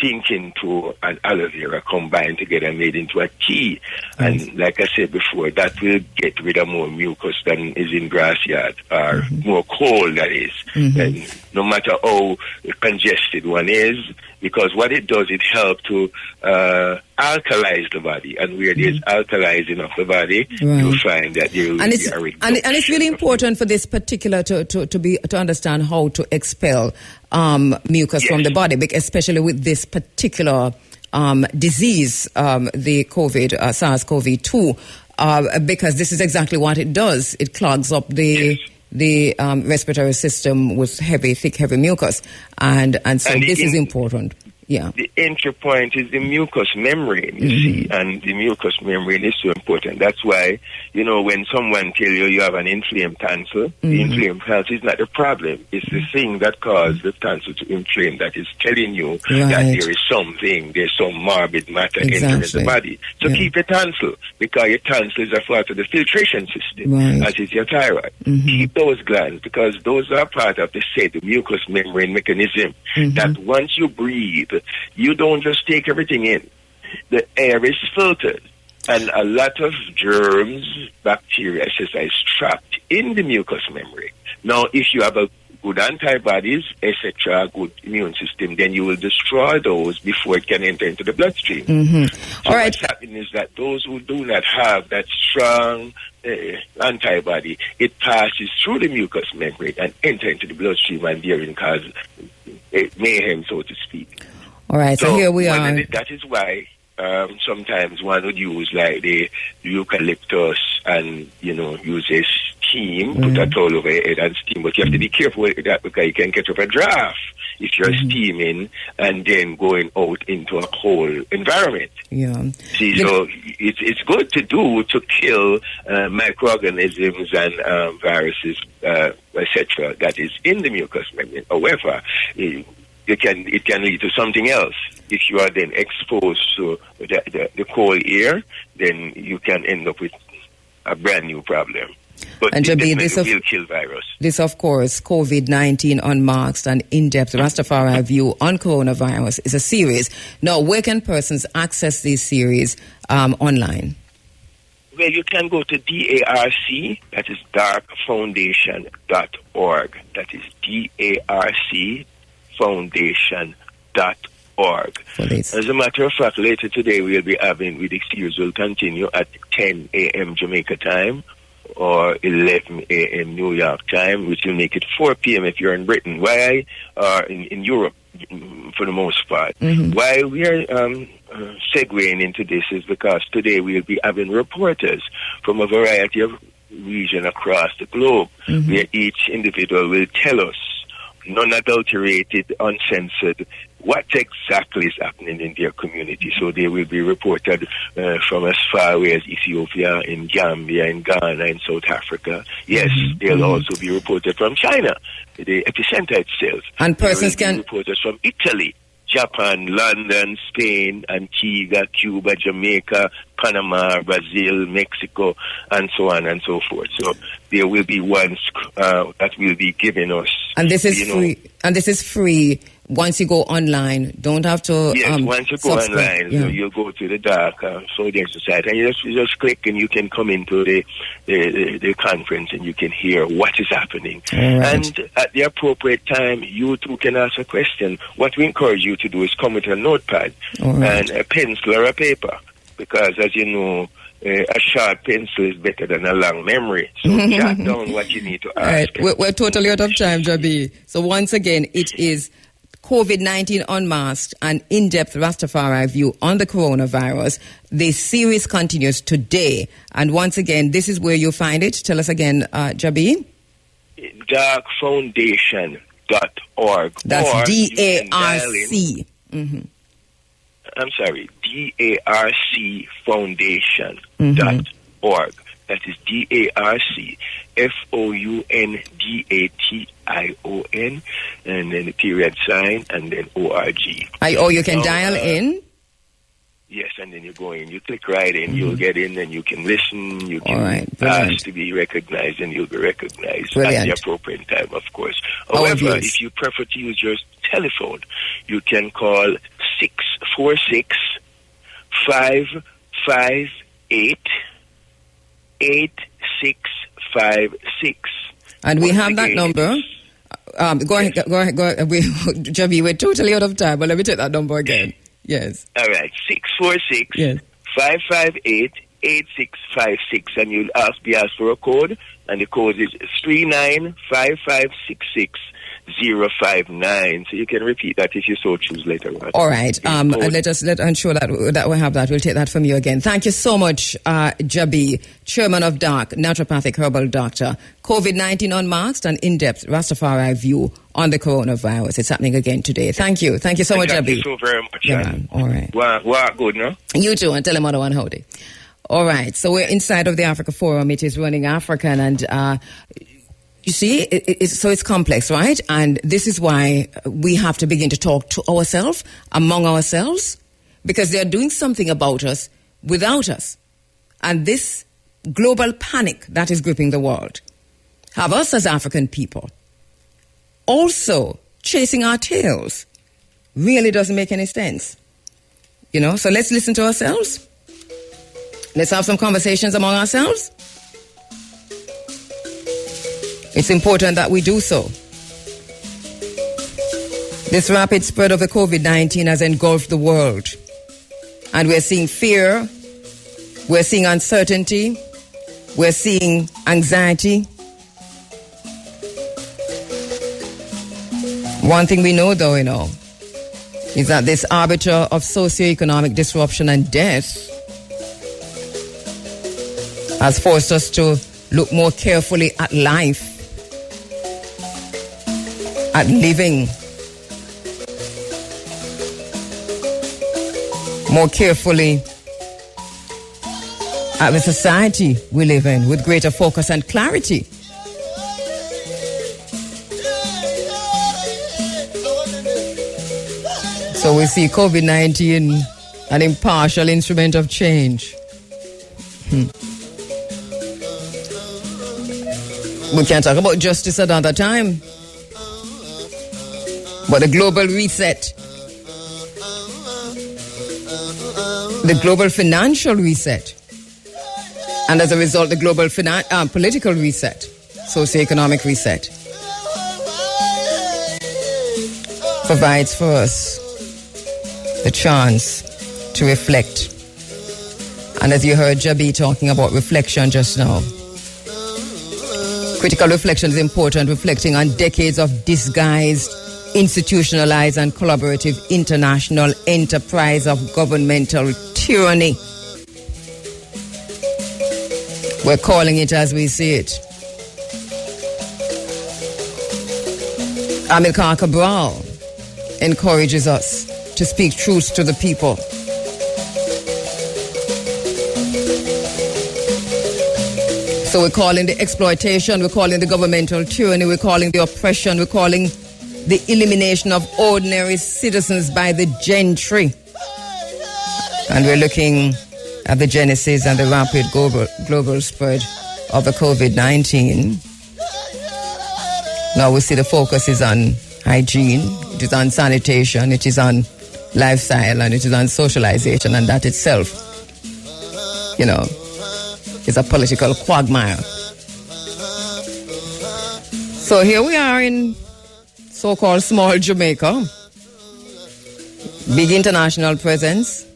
pink into an aloe vera combined together, made into a tea. And like I said before, that will get rid of more mucus than is in grass yard, or more cold, that is. And no matter how congested one is, because what it does, it helps to alkalize the body. And where there's alkalizing of the body, you'll find that there will be a reduction. And it's really important for this particular to understand how to expel mucus from the body, especially with this particular disease, the COVID, SARS-CoV-2, because this is exactly what it does. It clogs up the respiratory system with thick, heavy mucus, and so this is important. Yeah. The entry point is the mucous membrane, you see, and the mucous membrane is so important. That's why, when someone tells you have an inflamed tonsil, the inflamed tonsil is not the problem. It's the thing that caused the tonsil to inflame that is telling you that there is there's some morbid matter entering the body. So keep your tonsil, because your tonsil is a part of the filtration system, as is your thyroid. Keep those glands, because those are part of the mucous membrane mechanism, that once you breathe, you don't just take everything in. The air is filtered, and a lot of germs, bacteria, etc., is trapped in the mucous membrane. Now, if you have a good antibodies, etc., good immune system, then you will destroy those before it can enter into the bloodstream. So what's happening is that those who do not have that strong antibody, it passes through the mucous membrane and enter into the bloodstream, and therein cause mayhem, so to speak. All right, so here we are. That is why sometimes one would use like the eucalyptus and, use a steam, put a towel over your head and steam. But you have to be careful with that, because you can catch up a draft if you're steaming and then going out into a cold environment. Yeah. See, so it's good to kill microorganisms and viruses, etc., that is in the mucous membrane. However, it can lead to something else. If you are then exposed to the cold air, then you can end up with a brand new problem. But and Jabi, will kill virus. This, of course, COVID-19 Unmasked and In-Depth Rastafari View on Coronavirus is a series. Now, where can persons access this series online? Well, you can go to DARC, that is darkfoundation.org. That is DARC foundation.org. As a matter of fact, later today the series will continue at 10 a.m. Jamaica time or 11 a.m. New York time, which will make it 4 p.m. if you're in Britain. Why? In Europe, for the most part. Why we are segueing into this is because today we'll be having reporters from a variety of regions across the globe, where each individual will tell us, non-adulterated, uncensored, what exactly is happening in their community. So they will be reported from as far away as Ethiopia, in Gambia, in Ghana, in South Africa. Yes, they'll also be reported from China, the epicenter itself. And persons can... reporters from Italy, Japan, London, Spain, Antigua, Cuba, Jamaica, Panama, Brazil, Mexico, and so on and so forth. So there will be ones that will be given us. And this is free. And this is free. Once you go online, don't have to. Yes, once you go online, so you'll go to the Dark Soldier Society, and you just click, and you can come into the conference, and you can hear what is happening. And at the appropriate time, you too can ask a question. What we encourage you to do is come with a notepad and a pencil or a paper, because as you know, a sharp pencil is better than a long memory. So jot down what you need to ask. We're totally out of time, Jabi. So once again, it is COVID-19 Unmasked and In-Depth Rastafari View on the Coronavirus. The series continues today. And once again, this is where you find it. Tell us again, Jabi. Darkfoundation.org. That's D-A-R-C. I'm sorry, DARC Foundation.org. That is DARC FOUNDATION, and then the period sign, and then ORG. You can dial in? Yes, and then you go in, you click right in, you'll get in, and you can listen, you can ask to be recognized, and you'll be recognized at the appropriate time, of course. However, if you prefer to use your telephone, you can call 646 558 8656. And we have that number. Go ahead. Javi, we're totally out of time, but let me take that number again. Yes. All right. 646 558 8656. And you'll be asked for a code, and the code is 395566 059. So you can repeat that if you so choose later on. All right. Let ensure that we have that. We'll take that from you again. Thank you so much, Jabi, Chairman of DARC, Naturopathic Herbal Doctor. COVID-19 Unmasked, an in-depth Rastafari view on the coronavirus. It's happening again today. Thank you. Thank you so much, Jabi. Thank you so very much. Yeah, man. All right. Wow, good, no? You too, and tell them other one howdy. All right. So we're inside of the Africa Forum. It is running African, and you see, it's complex, right? And this is why we have to begin to talk to ourselves, among ourselves, because they are doing something about us without us. And this global panic that is gripping the world have us as African people also chasing our tails. Really doesn't make any sense. You know, so let's listen to ourselves. Let's have some conversations among ourselves. It's important that we do so. This rapid spread of the COVID-19 has engulfed the world. And we're seeing fear, we're seeing uncertainty, we're seeing anxiety. One thing we know, though, is that this arbiter of socioeconomic disruption and death has forced us to look more carefully at life, at living, more carefully at the society we live in, with greater focus and clarity. So we see COVID-19 an impartial instrument of change. We can't talk about justice another time. But the global reset, the global financial reset, and as a result, the global political reset, socioeconomic reset, provides for us the chance to reflect. And as you heard Jabi talking about reflection just now, critical reflection is important, reflecting on decades of disguised, institutionalized and collaborative international enterprise of governmental tyranny. We're calling it as we see it. Amilcar Cabral encourages us to speak truth to the people. So we're calling the exploitation, we're calling the governmental tyranny, we're calling the oppression, we're calling the elimination of ordinary citizens by the gentry. And we're looking at the genesis and the rapid global spread of the COVID-19. Now we see the focus is on hygiene, it is on sanitation, it is on lifestyle, and it is on socialization, and that itself, is a political quagmire. So here we are in so-called small Jamaica, big international presence,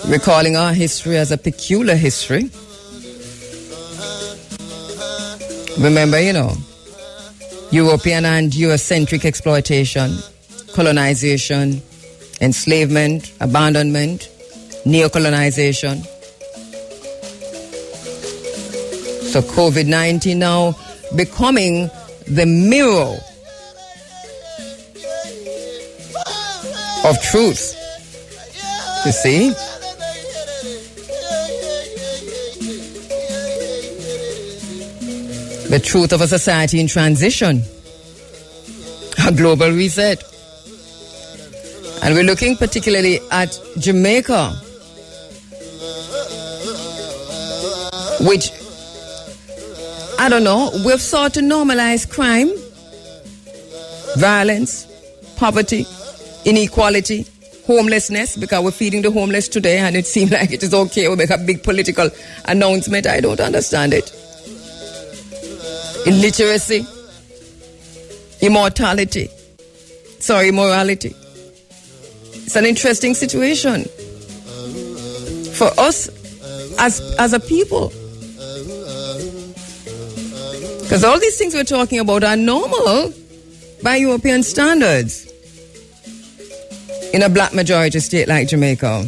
recalling our history as a peculiar history. Remember, European and Eurocentric exploitation, colonization, enslavement, abandonment, neocolonization. So COVID-19 now becoming the mirror of truth. You see? The truth of a society in transition. A global reset. And we're looking particularly at Jamaica, which, I don't know, we've sought to normalize crime, violence, poverty, inequality, homelessness, because we're feeding the homeless today and it seems like it is okay. We make a big political announcement. I don't understand it. Illiteracy, immorality. It's an interesting situation for us as a people. Because all these things we're talking about are normal by European standards in a black majority state like Jamaica.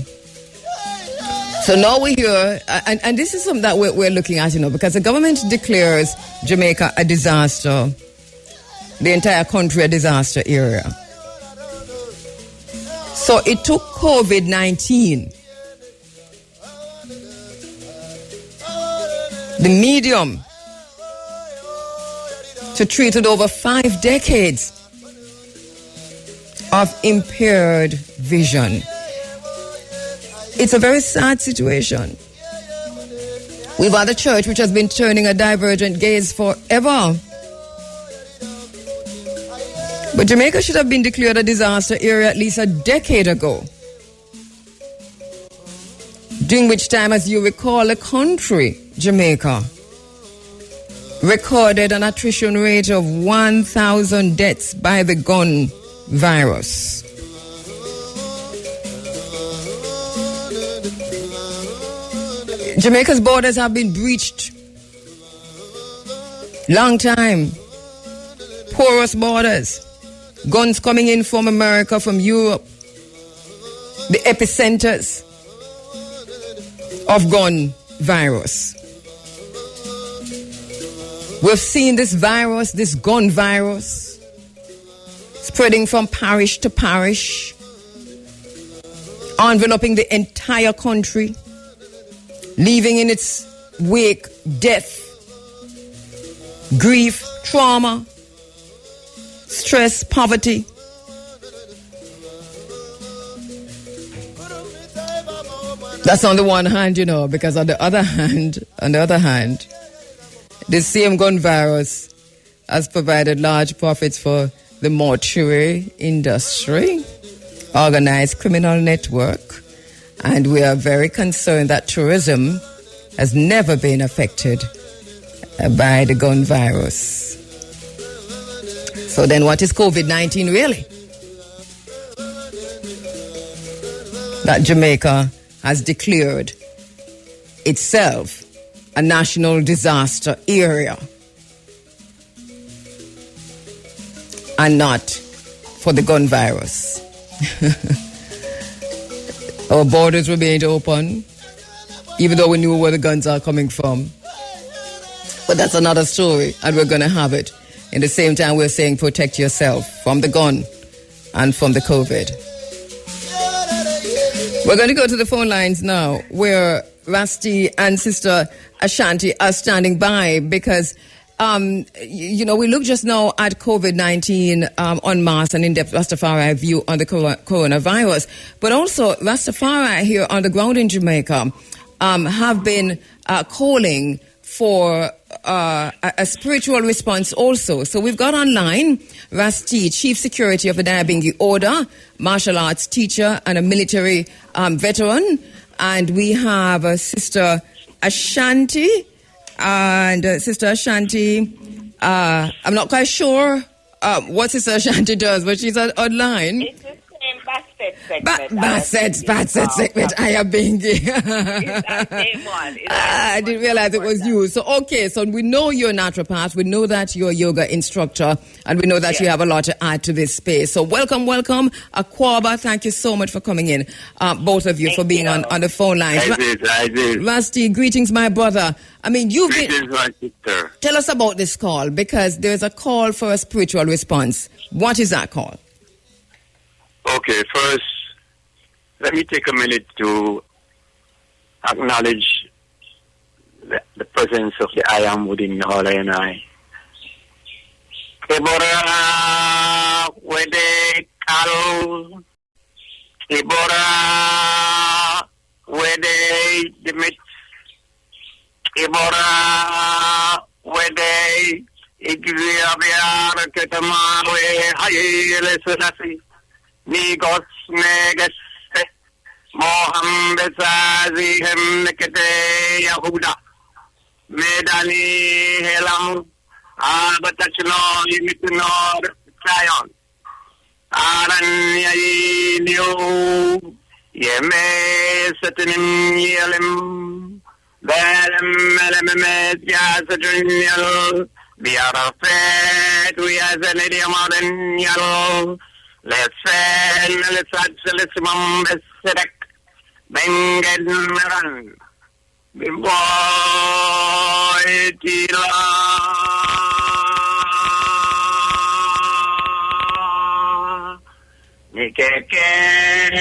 So now we're here, and this is something that we're looking at, because the government declares Jamaica a disaster, the entire country a disaster area. So it took COVID-19, the medium, to treat it over 5 decades of impaired vision. It's a very sad situation. We've had a church which has been turning a divergent gaze forever. But Jamaica should have been declared a disaster area at least a decade ago. During which time, as you recall, the country, Jamaica, recorded an attrition rate of 1,000 deaths by the gun virus. Jamaica's borders have been breached. Long time. Porous borders. Guns coming in from America, from Europe. The epicenters of gun virus. We've seen this virus, this gun virus, spreading from parish to parish, enveloping the entire country, leaving in its wake death, grief, trauma, stress, poverty. That's on the one hand, because on the other hand, the same gun virus has provided large profits for the mortuary industry, organized criminal network, and we are very concerned that tourism has never been affected by the gun virus. So then what is COVID-19 really? That Jamaica has declared itself a national disaster area and not for the gun virus. Our borders remained open, even though we knew where the guns are coming from. But that's another story, and we're going to have it. In the same time, we're saying protect yourself from the gun and from the COVID. We're going to go to the phone lines now, where Rusty and Sister Ashanti are standing by because, we look just now at COVID-19 en masse and in-depth Rastafari view on the coronavirus. But also, Rastafari here on the ground in Jamaica have been calling for a spiritual response also. So we've got online Rusty, Chief Security of the Nyabingi Order, martial arts teacher and a military veteran. And we have Sister Ashanti. And Sister Ashanti, I'm not quite sure what Sister Ashanti does, but she's online. It's the same Bassett segment. I am being I didn't realize it was you. So, okay, so we know you're a naturopath. We know that you're a yoga instructor. And we know that you have a lot to add to this space. So welcome. Akwaba, thank you so much for coming in. Both of you for being on the phone lines. I did. Rusty, greetings, my brother. I mean, you've been... my sister. Tell us about this call, because there's a call for a spiritual response. What is that call? Okay, first, let me take a minute to acknowledge the presence of the I Am within all and I. Ibora wede kalo, Ibora wede demit, Ibora wede igriabia ketamawe hayele selasi. Nigos negeste Moham besazi hem nekete Yahuda Medani helam Abatachno yimitnor Zion Aran yayu Yeme satanim yelim Belem elememet yasatun yal Biarafet uyazanidi amadan yal Let's let's mum besedek Bengen meran Bimboy tila Nikekel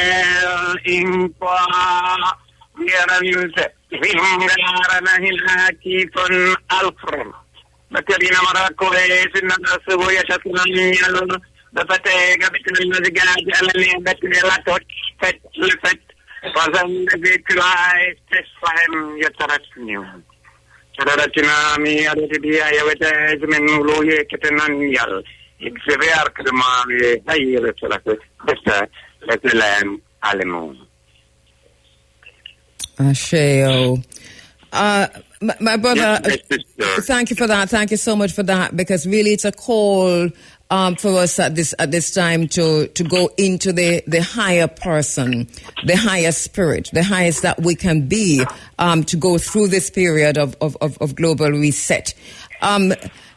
impa Yaran Vingarana hilaki fun alfrum Makarina marakore sinagasu yasatunan dapat gabitin na zigad alani betin la tot fet lifet pasang gabitlai tesfahem yataratniu Taratina mi adidia yawete zmen loye ketenan yal exever kama ayere salakut besta letlan alemon Asheo. My brother, thank you for that. Thank you so much for that, because really it's a call for us at this time to go into the higher person, the higher spirit, the highest that we can be, to go through this period of global reset.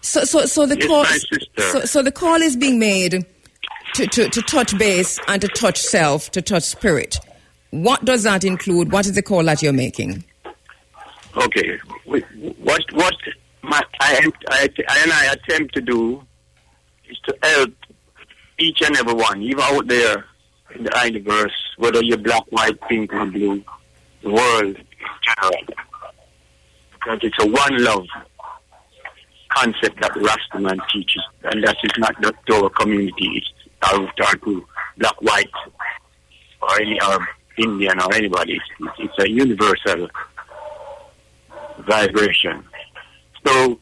So the call, so the call is being made to touch base and to touch self, to touch spirit. What does that include? What is the call that you're making? Okay, what I attempt to do is to help each and every one, even out there in the universe, whether you're black, white, pink, or blue, the world in general. Because it's a one love concept that the Rastaman teaches, and that is not just to our community, it's to black, white, or any Indian or anybody. It's a universal vibration. So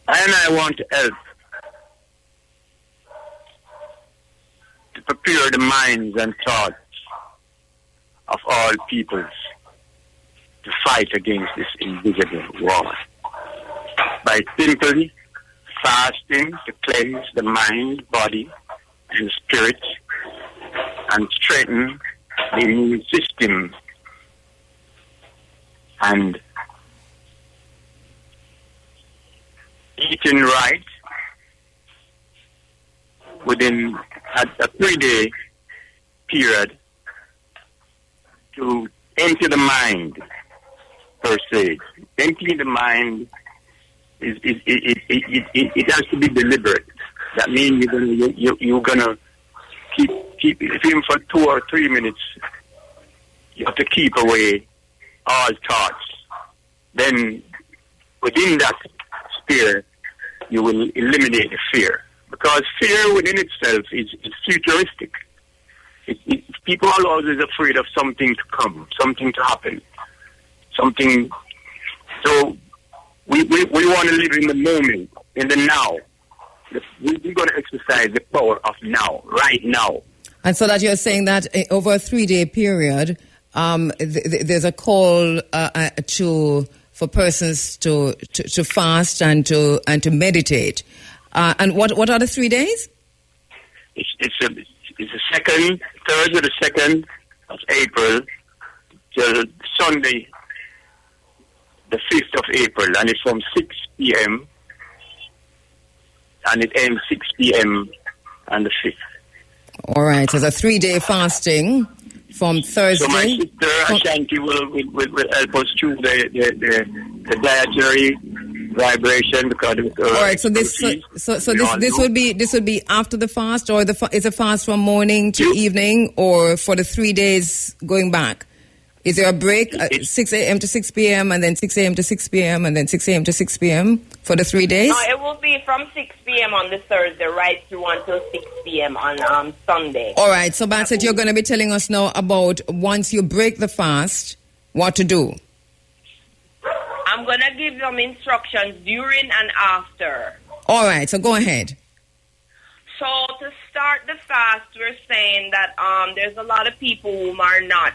I want to help to prepare the minds and thoughts of all peoples to fight against this invisible war by simply fasting to cleanse the mind, body, and spirit, and strengthen the immune system, and eating right within a 3-day period to empty the mind, per se. Emptying the mind it has to be deliberate. That means you're gonna keep even for 2 or 3 minutes. You have to keep away all thoughts. Then within that sphere, you will eliminate the fear. Because fear within itself is futuristic. People are always afraid of something to come, something to happen, something. So we want to live in the moment, in the now. We're going to exercise the power of now, right now. And so that you're saying that over a 3-day period, there's a call for persons to fast and to meditate. And what are the 3 days? It's the second, Thursday the 2nd of April till Sunday the 5th of April, and it's from 6 p.m. and it ends 6 p.m. on the 5th. All right, so it's a 3-day fasting from Thursday. So my sister Ashanti will help us through the dietary vibration, because all right, so this would be after the fast, or is a fast from morning to evening, or for the 3 days going back? Is there a break at 6 a.m. to 6 p.m. and then 6 a.m. to 6 p.m. and then 6 a.m. to 6 p.m. for the 3 days? No, it will be from 6 p.m. on the Thursday right through until 6 p.m. on Sunday. All right, so Bassett, you're going to be telling us now about once you break the fast, what to do. I'm going to give them instructions during and after. All right, so go ahead. So to start the fast, we're saying that there's a lot of people who are not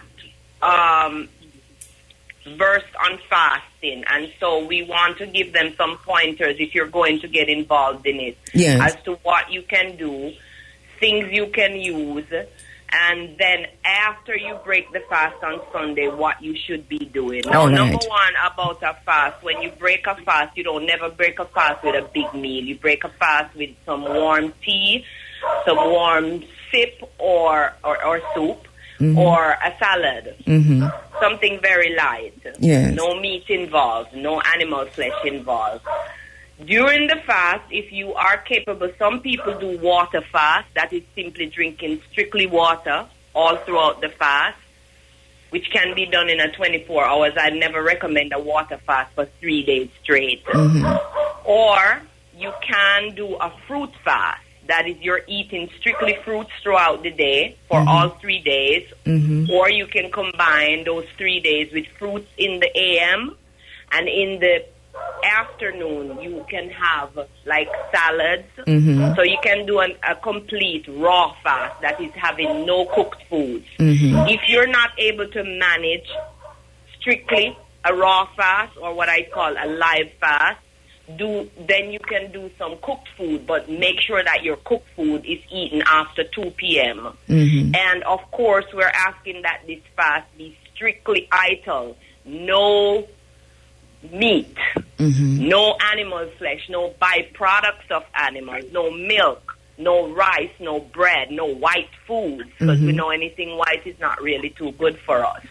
versed on fasting, and so we want to give them some pointers if you're going to get involved in it, as to what you can do, things you can use, and then after you break the fast on Sunday, what you should be doing. Now, number one about a fast, when you break a fast, you don't never break a fast with a big meal. You break a fast with some warm tea, some warm sip or soup, or a salad. Something very light. No meat involved, no animal flesh involved. During the fast, if you are capable, some people do water fast. That is simply drinking strictly water all throughout the fast, which can be done in a 24 hours. I never recommend a water fast for 3 days straight. Or you can do a fruit fast. That is, you're eating strictly fruits throughout the day for all 3 days. Or you can combine those 3 days with fruits in the AM, and in the afternoon you can have like salads. So you can do a complete raw fast, that is having no cooked foods. If you're not able to manage strictly a raw fast, or what I call a live fast, then you can do some cooked food, but make sure that your cooked food is eaten after 2 p.m. And of course, we're asking that this fast be strictly ital, no meat, no animal flesh, no byproducts of animals, no milk, no rice, no bread, no white foods, because we know anything white is not really too good for us,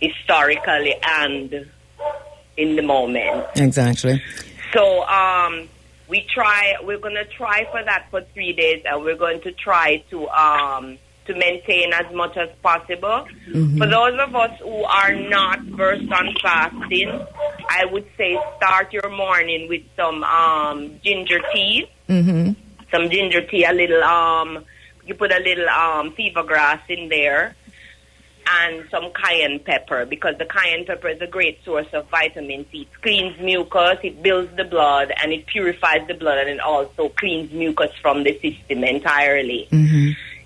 historically and in the moment. Exactly. So we're going to try for that for 3 days, and we're going to try to maintain as much as possible. For those of us who are not versed on fasting, I would say start your morning with some ginger tea. Some ginger tea, a little, you put a little fever grass in there, and some cayenne pepper, because the cayenne pepper is a great source of vitamin C. It cleans mucus, it builds the blood, and it purifies the blood, and it also cleans mucus from the system entirely.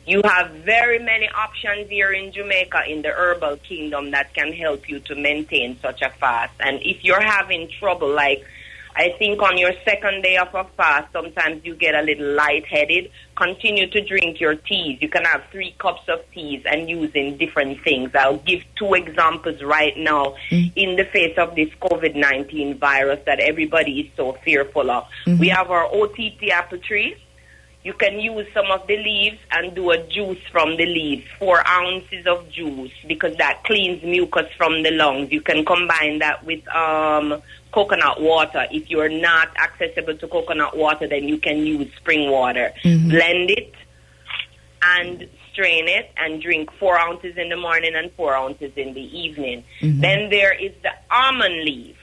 You have very many options here in Jamaica in the herbal kingdom that can help you to maintain such a fast. And if you're having trouble, like I think on your second day of a fast, sometimes you get a little lightheaded, continue to drink your teas. You can have 3 cups of teas and using different things. I'll give 2 examples right now in the face of this COVID-19 virus that everybody is so fearful of. We have our OTT apple tree. You can use some of the leaves and do a juice from the leaves, 4 ounces of juice, because that cleans mucus from the lungs. You can combine that with coconut water. If you're not accessible to coconut water, then you can use spring water. Blend it and strain it and drink 4 ounces in the morning and 4 ounces in the evening. Then there is the almond leaf.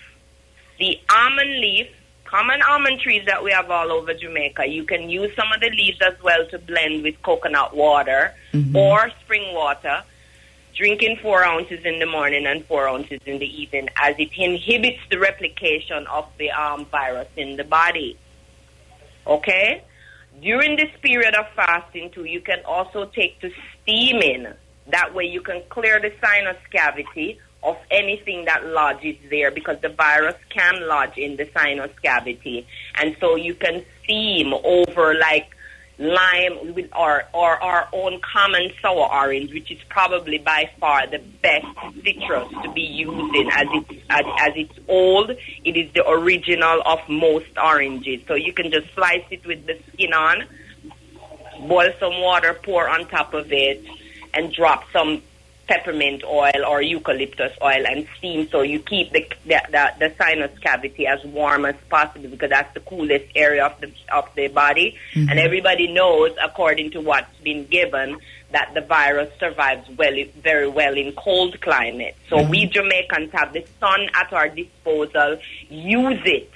The almond leaf, common almond trees that we have all over Jamaica, you can use some of the leaves as well to blend with coconut water or spring water, drinking 4 ounces in the morning and 4 ounces in the evening, as it inhibits the replication of the virus in the body. Okay? During this period of fasting too, you can also take to steaming. That way you can clear the sinus cavity of anything that lodges there, because the virus can lodge in the sinus cavity. And so you can steam over like lime with our own common sour orange, which is probably by far the best citrus to be using, as it's old. It is the original of most oranges. So you can just slice it with the skin on, boil some water, pour on top of it, and drop some peppermint oil or eucalyptus oil and steam, so you keep the sinus cavity as warm as possible, because that's the coolest area of the body. And everybody knows, according to what's been given, that the virus survives very well in cold climates. So we Jamaicans have the sun at our disposal. Use it.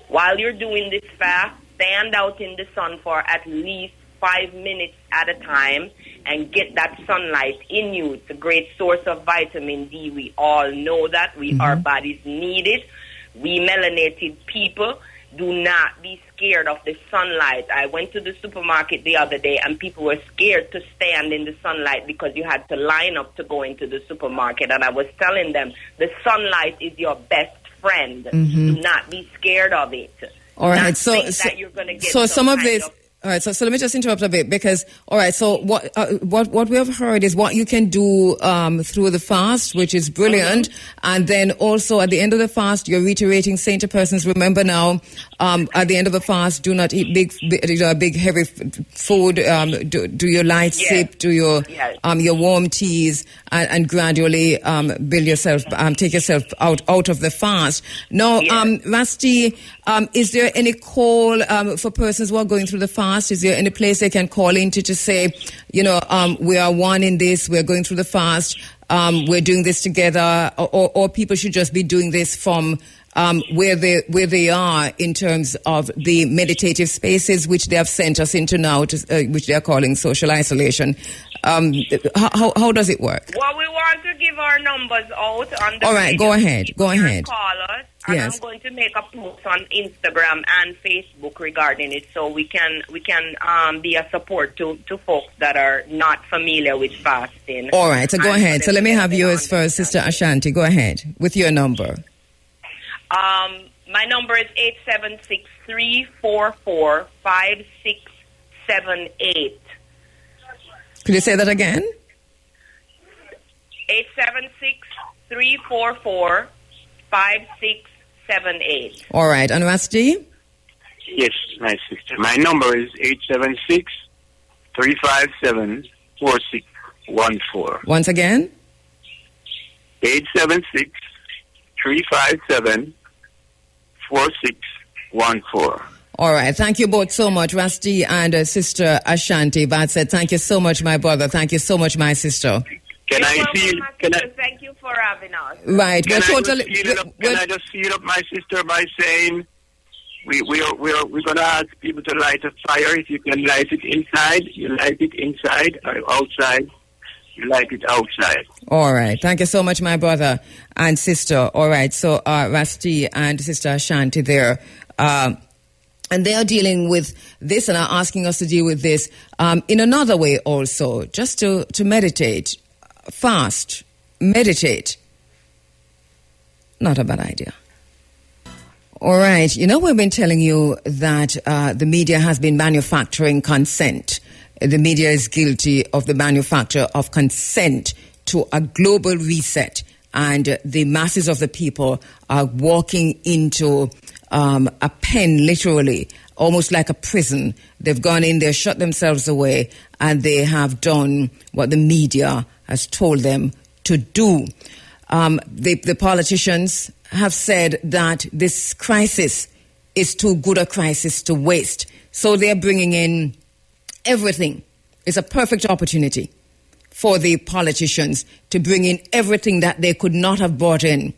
While you're doing this fast, stand out in the sun for at least 5 minutes at a time and get that sunlight in you. It's a great source of vitamin D. We all know that. Our bodies need it. We melanated people do not be scared of the sunlight. I went to the supermarket the other day and people were scared to stand in the sunlight because you had to line up to go into the supermarket. And I was telling them the sunlight is your best friend. Do not be scared of it. All right, Not think that you're going to get some of this. All right, so let me just interrupt a bit because, all right, so what we have heard is what you can do through the fast, which is brilliant, and then also at the end of the fast, you're reiterating, saying to persons, remember now, at the end of the fast, do not eat big heavy food, do your light sip, do your warm teas, and gradually build yourself, take yourself out of the fast. Now, Rusty, is there any call for persons who are going through the fast? Is there any place they can call into to say, we are one in this, we're going through the fast, we're doing this together, or people should just be doing this from where they are in terms of the meditative spaces which they have sent us into now, which they are calling social isolation. How does it work? Well, we want to give our numbers out on the All right, go ahead. Call us. And I'm going to make a post on Instagram and Facebook regarding it, so we can be a support to folks that are not familiar with fasting. All right, so go ahead. So let me have yours first, Sister Ashanti. Go ahead with your number. My number is 876-344-5678. Could you say that again? 876-344-5678. All right, and Rusty? Yes, my sister. My number is 876-357-4614. Once again? 876-357-4614. All right. Thank you both so much, Rusty and Sister Ashanti. Bad said, thank you so much, my brother. Thank you so much, my sister. Thank you for having us. Right. Can I just seal up my sister by saying we're going to ask people to light a fire. If you can light it inside, you light it inside, or outside, you light it outside. All right. Thank you so much, my brother and sister. All right. So Rusty and Sister Ashanti there. And they are dealing with this and are asking us to deal with this in another way also, just to meditate, fast, meditate. Not a bad idea. All right. We've been telling you that the media has been manufacturing consent. The media is guilty of the manufacture of consent to a global reset, and the masses of the people are walking into a pen, literally, almost like a prison. They've gone in there, shut themselves away, and they have done what the media has told them to do. The politicians have said that this crisis is too good a crisis to waste. So they're bringing in everything. It's a perfect opportunity for the politicians to bring in everything that they could not have brought in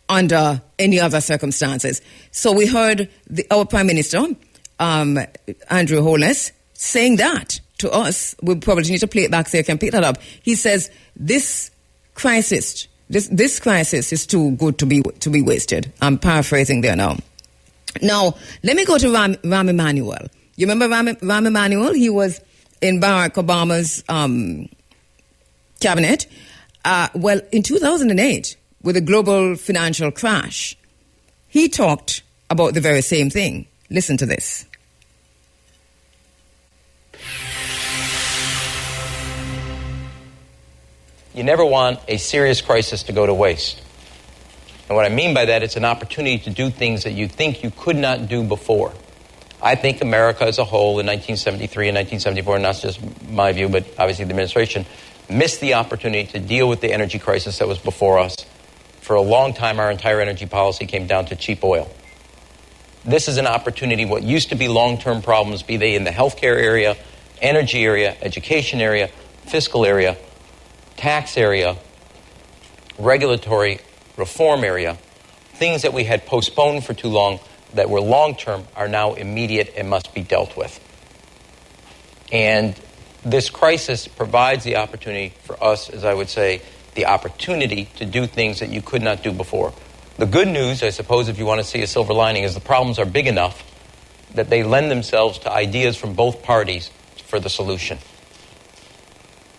under any other circumstances. So we heard our Prime Minister, Andrew Holness, saying that to us. We probably need to play it back so you can pick that up. He says this crisis is too good to be wasted. I'm paraphrasing there now. Now, let me go to Rahm Emanuel. You remember Rahm Emanuel? He was in Barack Obama's cabinet. Well, in 2008, with the global financial crash, he talked about the very same thing. Listen to this. You never want a serious crisis to go to waste. And what I mean by that, it's an opportunity to do things that you think you could not do before. I think America as a whole in 1973 and 1974, and not just my view, but obviously the administration, missed the opportunity to deal with the energy crisis that was before us. For a long time, our entire energy policy came down to cheap oil. This is an opportunity. What used to be long-term problems, be they in the healthcare area, energy area, education area, fiscal area, tax area, regulatory reform area, things that we had postponed for too long that were long-term are now immediate and must be dealt with. And this crisis provides the opportunity for us, as I would say, the opportunity to do things that you could not do before. The good news, I suppose, if you want to see a silver lining, is the problems are big enough that they lend themselves to ideas from both parties for the solution.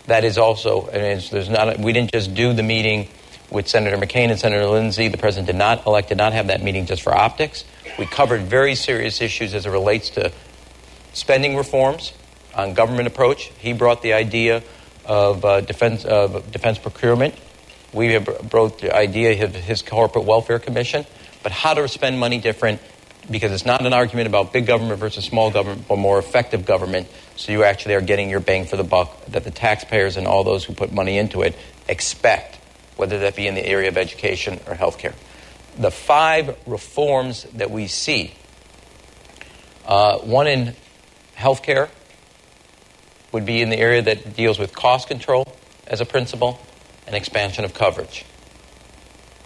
That is also, we didn't just do the meeting with Senator McCain and Senator Lindsey. The president did not have that meeting just for optics. We covered very serious issues as it relates to spending reforms on government approach. He brought the idea of defense procurement. We brought the idea of his corporate welfare commission, but how to spend money different, because it's not an argument about big government versus small government, but more effective government, so you actually are getting your bang for the buck that the taxpayers and all those who put money into it expect, whether that be in the area of education or healthcare. The 5 reforms that we see, one in healthcare would be in the area that deals with cost control as a principle and expansion of coverage.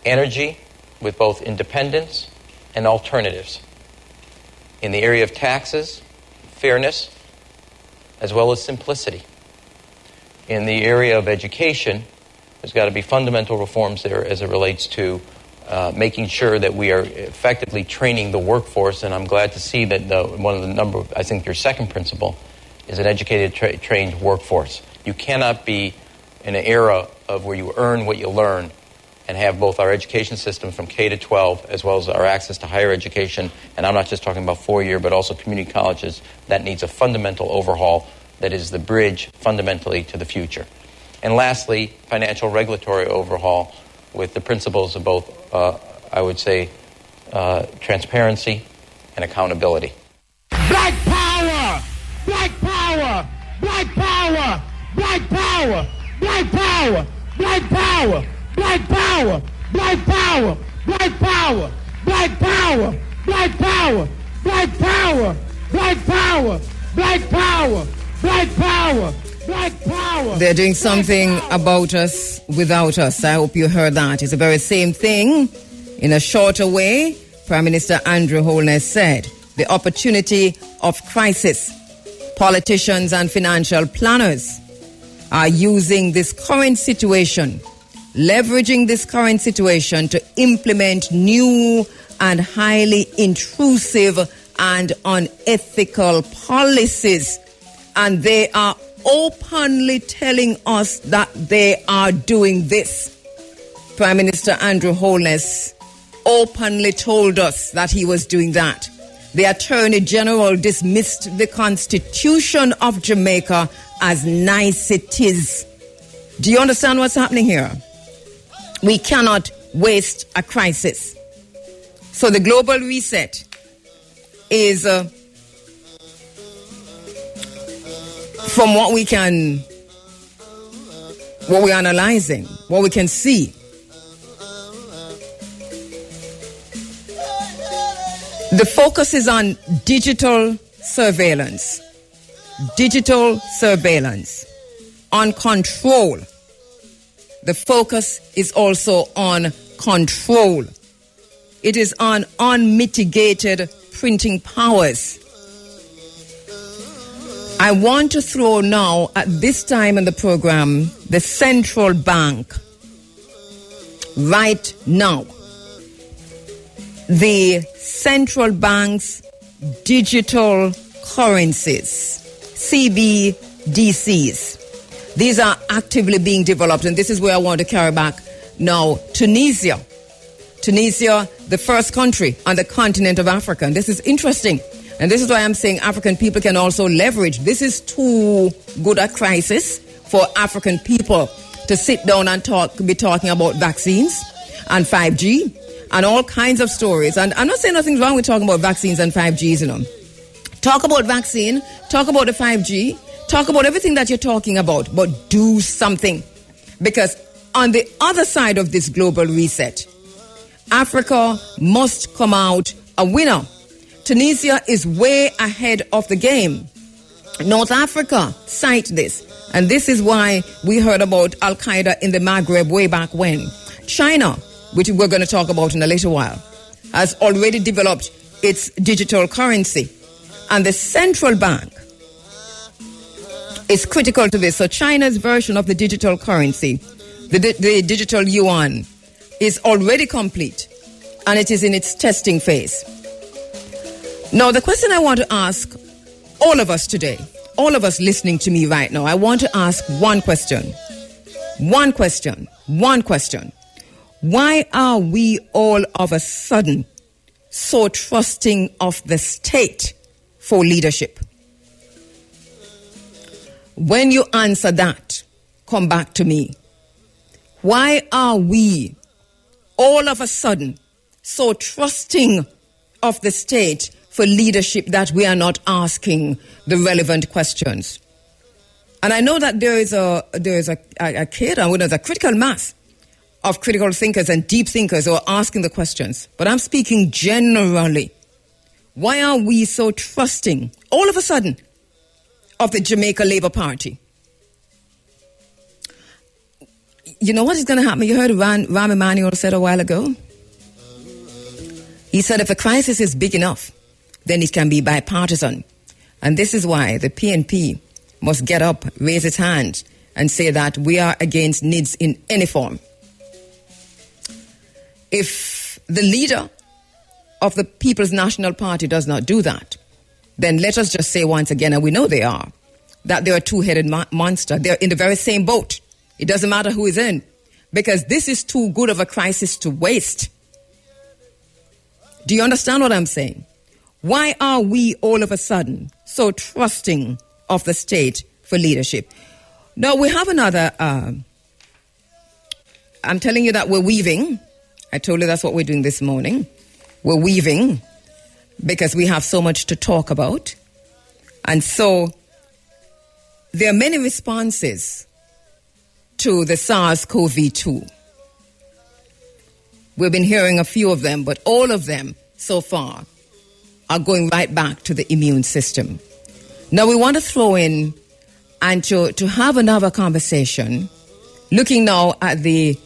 Energy with both independence and alternatives. In the area of taxes, fairness, as well as simplicity. In the area of education, there's got to be fundamental reforms there as it relates to making sure that we are effectively training the workforce, and I'm glad to see that I think your second principle is an educated, trained workforce. You cannot be in an era of where you earn what you learn and have both our education system from K to 12 as well as our access to higher education, and I'm not just talking about 4-year, but also community colleges. That needs a fundamental overhaul that is the bridge fundamentally to the future. And lastly, financial regulatory overhaul with the principles of both, I would say, transparency and accountability. Black power! Black power! Black power! Black power! Black power! Black power! Black power! Black power! Black power! Black power! Black power! Black power! Black power! Black power! Black power! Black power! They're doing something about us without us. I hope you heard that. It's the very same thing. In a shorter way, Prime Minister Andrew Holness said, the opportunity of crisis. Politicians and financial planners are using this current situation, leveraging this current situation to implement new and highly intrusive and unethical policies. And they are openly telling us that they are doing this. Prime Minister Andrew Holness openly told us that he was doing that. The Attorney General dismissed the Constitution of Jamaica as niceties. Do you understand what's happening here? We cannot waste a crisis. So the global reset is, from what we're analyzing, what we can see, the focus is on digital surveillance, on control. The focus is also on control. It is on unmitigated printing powers. I want to throw now, at this time in the program, the central bank. Right now, the central bank's digital currencies, CBDCs. These are actively being developed, and this is where I want to carry back now. Tunisia, the first country on the continent of Africa. And this is interesting. And this is why I'm saying African people can also leverage. This is too good a crisis for African people to sit down and be talking about vaccines and 5G and all kinds of stories. And I'm not saying nothing's wrong with talking about vaccines and 5Gs, you know. Talk about vaccine, talk about the 5G, talk about everything that you're talking about, but do something. Because on the other side of this global reset, Africa must come out a winner. Tunisia is way ahead of the game. North Africa cite this. And this is why we heard about Al-Qaeda in the Maghreb way back when. China, which we're going to talk about in a little while, has already developed its digital currency. And the central bank is critical to this. So China's version of the digital currency, the digital yuan, is already complete. and it is in its testing phase. Now, the question I want to ask all of us today, all of us listening to me right now, I want to ask one question. One question. Why are we all of a sudden so trusting of the state for leadership? When you answer that, come back to me. Why are we all of a sudden so trusting of the state for leadership that we are not asking the relevant questions? And I know that there is a critical mass of critical thinkers and deep thinkers who are asking the questions. But I'm speaking generally. Why are we so trusting, all of a sudden, of the Jamaica Labour Party? You know what is going to happen? You heard Rahm Emanuel said a while ago. He said if a crisis is big enough, then it can be bipartisan. And this is why the PNP must get up, raise its hand, and say that we are against NIDS in any form. If the leader of the People's National Party does not do that, then let us just say once again, and we know they are, that they're a two-headed monster. They're in the very same boat. It doesn't matter who is in, because this is too good of a crisis to waste. Do you understand what I'm saying? Why are we all of a sudden so trusting of the state for leadership? Now, we have another, I'm telling you that we're weaving. I told you that's what we're doing this morning. We're weaving because we have so much to talk about. And so there are many responses to the SARS-CoV-2. We've been hearing a few of them, but all of them so far are going right back to the immune system. Now we want to throw in and to have another conversation, looking now at the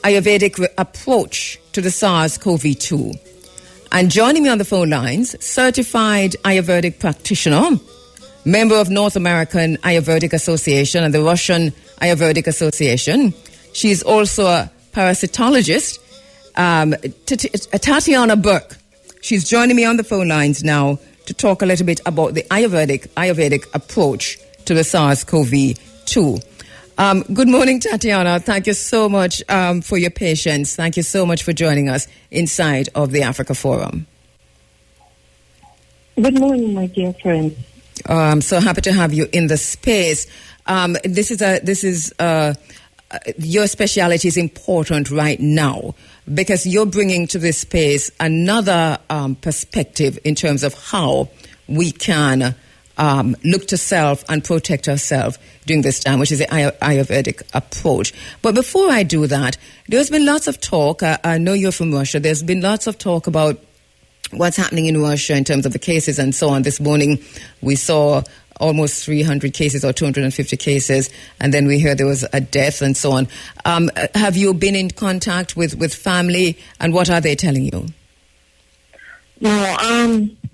Ayurvedic approach to the SARS-CoV-2. And joining me on the phone lines, certified Ayurvedic practitioner, member of North American Ayurvedic Association and the Russian Ayurvedic Association. She's also a parasitologist, Tatiana Burke. She's joining me on the phone lines now to talk a little bit about the Ayurvedic approach to the SARS-CoV-2. Good morning, Tatiana. Thank you so much for your patience. Thank you so much for joining us inside of the Africa Forum. Good morning, my dear friends. I'm so happy to have you in the space. Your speciality is important right now because you're bringing to this space another perspective in terms of how we can look to self and protect ourselves during this time, which is the Ayurvedic approach. But before I do that, there's been lots of talk. I know you're from Russia. There's been lots of talk about what's happening in Russia in terms of the cases and so on. This morning, we saw almost 300 cases or 250 cases, and then we heard there was a death and so on. Have you been in contact with family, and what are they telling you? No,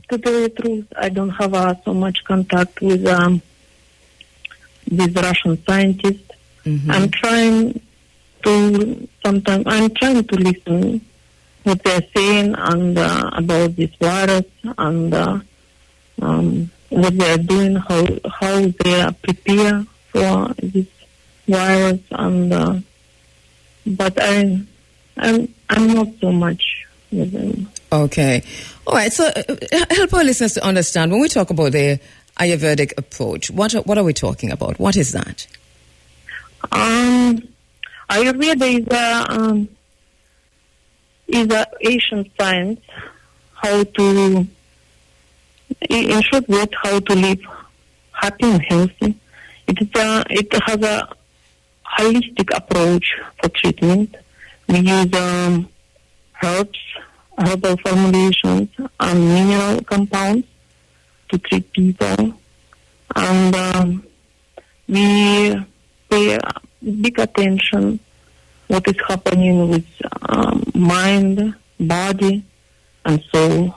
to tell you the truth, I don't have so much contact with Russian scientists. Mm-hmm. I'm trying to listen what they're saying and about this virus and what they're doing, how they are prepared for this virus, and but I'm not so much with them. Okay, all right. So help our listeners to understand when we talk about the Ayurvedic approach. What are we talking about? What is that? Ayurveda is a Asian science, how to, in short words, how to live happy and healthy. It has a holistic approach for treatment. We use herbs, herbal formulations, and mineral compounds to treat people. And we pay big attention what is happening with mind, body, and soul.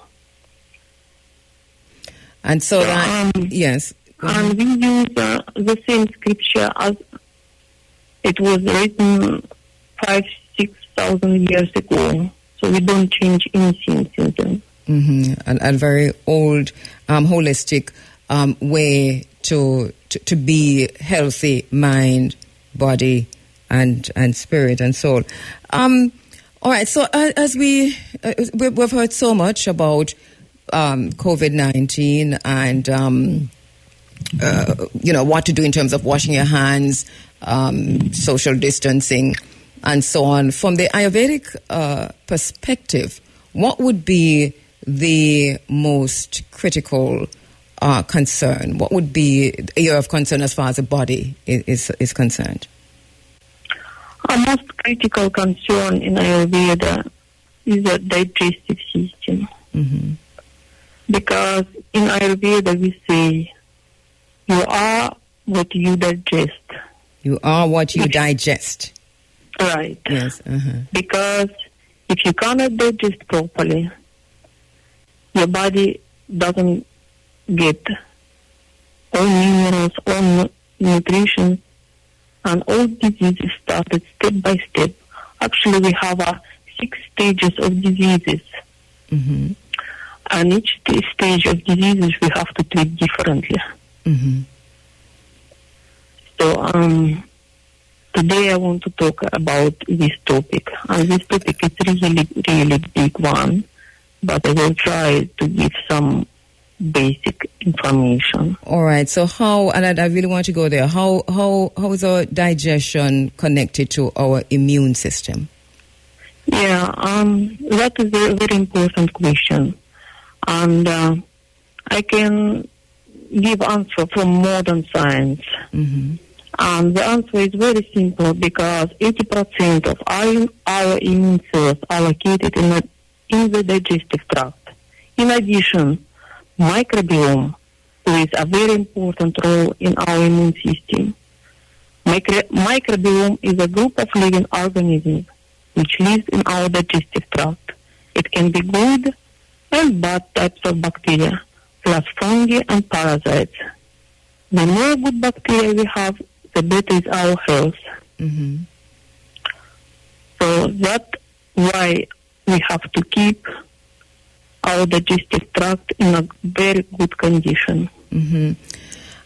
And so yes. And we use the same scripture as it was written 5,000-6,000 years ago. So we don't change anything since then. A very old, holistic way to be healthy, mind, body, and spirit and soul. All right. So as we've heard so much about COVID-19 and what to do in terms of washing your hands, social distancing, and so on. From the Ayurvedic perspective, what would be the most critical concern? What would be the area of concern as far as the body is concerned? Our most critical concern in Ayurveda is the digestive system. Because in Ayurveda we say, you are what you digest. You are what you digest. Right. Yes. Because if you cannot digest properly, your body doesn't get all minerals, all nutrition, and all diseases started step by step. Actually, we have 6 stages of diseases. And each stage of diseases we have to treat differently. So today I want to talk about this topic. And this topic is really, really big one, but I will try to give some basic information. All right. So how, and I really want to go there, how is our digestion connected to our immune system? Yeah, that is a very important question. And I can give answer from modern science. And the answer is very simple, because 80% of our immune cells are located in the digestive tract. In addition, microbiome plays a very important role in our immune system. Microbiome is a group of living organisms which lives in our digestive tract. It can be good and bad types of bacteria, plus fungi and parasites. The more good bacteria we have, the better is our health. So that's why we have to keep our digestive tract in a very good condition.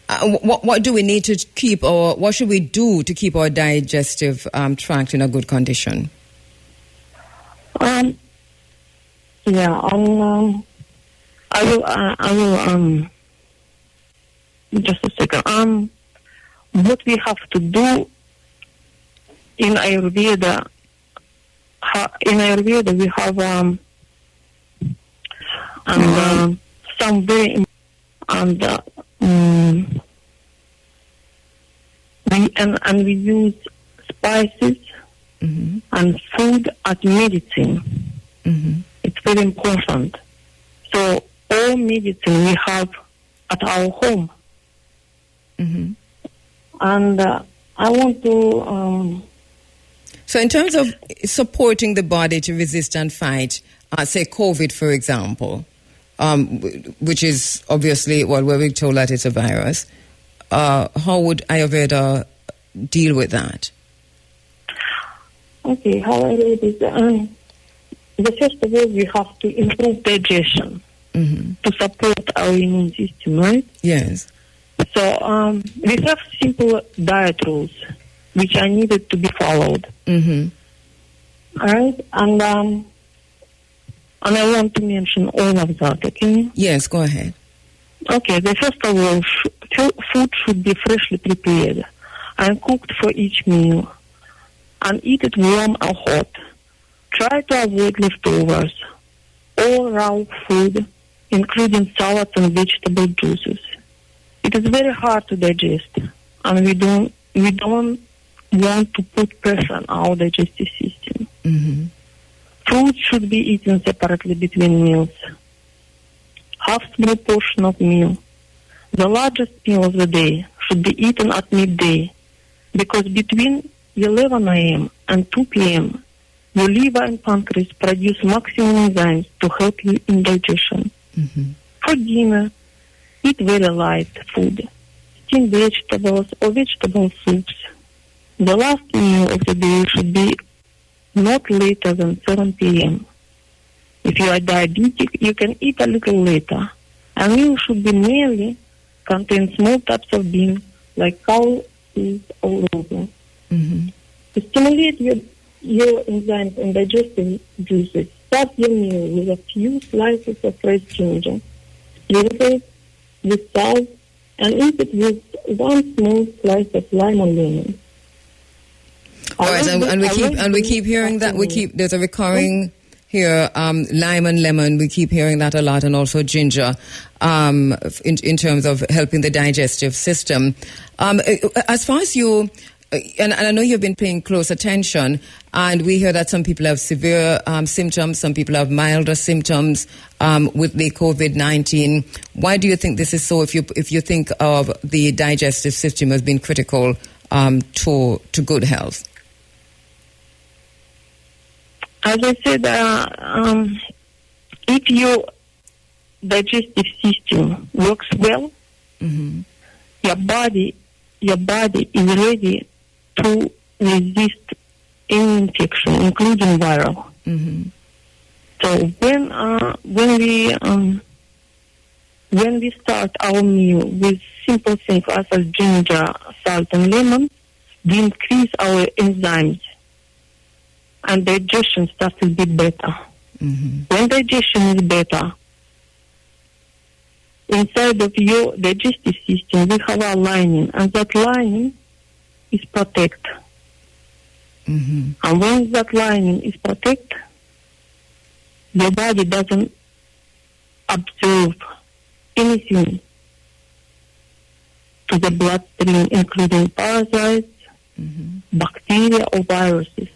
What do we need to keep, or what should we do to keep our digestive tract in a good condition? I will just a second. What we have to do in Ayurveda, we have some very we use spices and food as medicine. It's very important. So all medicine we have at our home. And I want to... So in terms of supporting the body to resist and fight, say COVID, for example, which is obviously, well, we're told that it's a virus, how would Ayurveda deal with that? Okay, how I read is, the first of all, we have to improve digestion to support our immune system, right? Yes. So we have simple diet rules which are needed to be followed. All right, and I want to mention all of that. Okay? Yes, go ahead. Okay. The first of all, food should be freshly prepared and cooked for each meal, and eat it warm or hot. Try to avoid leftovers. All raw food, including salads and vegetable juices. It is very hard to digest, and we don't want to put pressure on our digestive system. Fruit should be eaten separately between meals. Have small portion of meal. The largest meal of the day should be eaten at midday, because between 11 a.m. and 2 p.m., your liver and pancreas produce maximum enzymes to help you in digestion. For dinner, eat very light food, steamed vegetables or vegetable soups. The last meal of the day should be not later than 7 p.m. If you are diabetic, you can eat a little later. A meal should be mainly contain small types of beans like cow peas or rhubarb. To stimulate your enzymes and digestive juices, start your meal with a few slices of fresh ginger, sprinkle it with salt, and eat it with one small slice of lime or lemon. All right, and we keep hearing that. There's a recurring here, lime and lemon. We keep hearing that a lot, and also ginger, in terms of helping the digestive system. As far as you, and I know you've been paying close attention, and we hear that some people have severe symptoms, some people have milder symptoms with the COVID-19. Why do you think this is so? If you think of the digestive system as being critical to good health. As I said, if your digestive system works well, your body is ready to resist any infection, including viral. So when we start our meal with simple things such as ginger, salt, and lemon, we increase our enzymes, and digestion starts to be better. When digestion is better, inside of your digestive system, we have a lining, and that lining is protect. And when that lining is protect, your body doesn't absorb anything to the bloodstream, including parasites, bacteria, or viruses.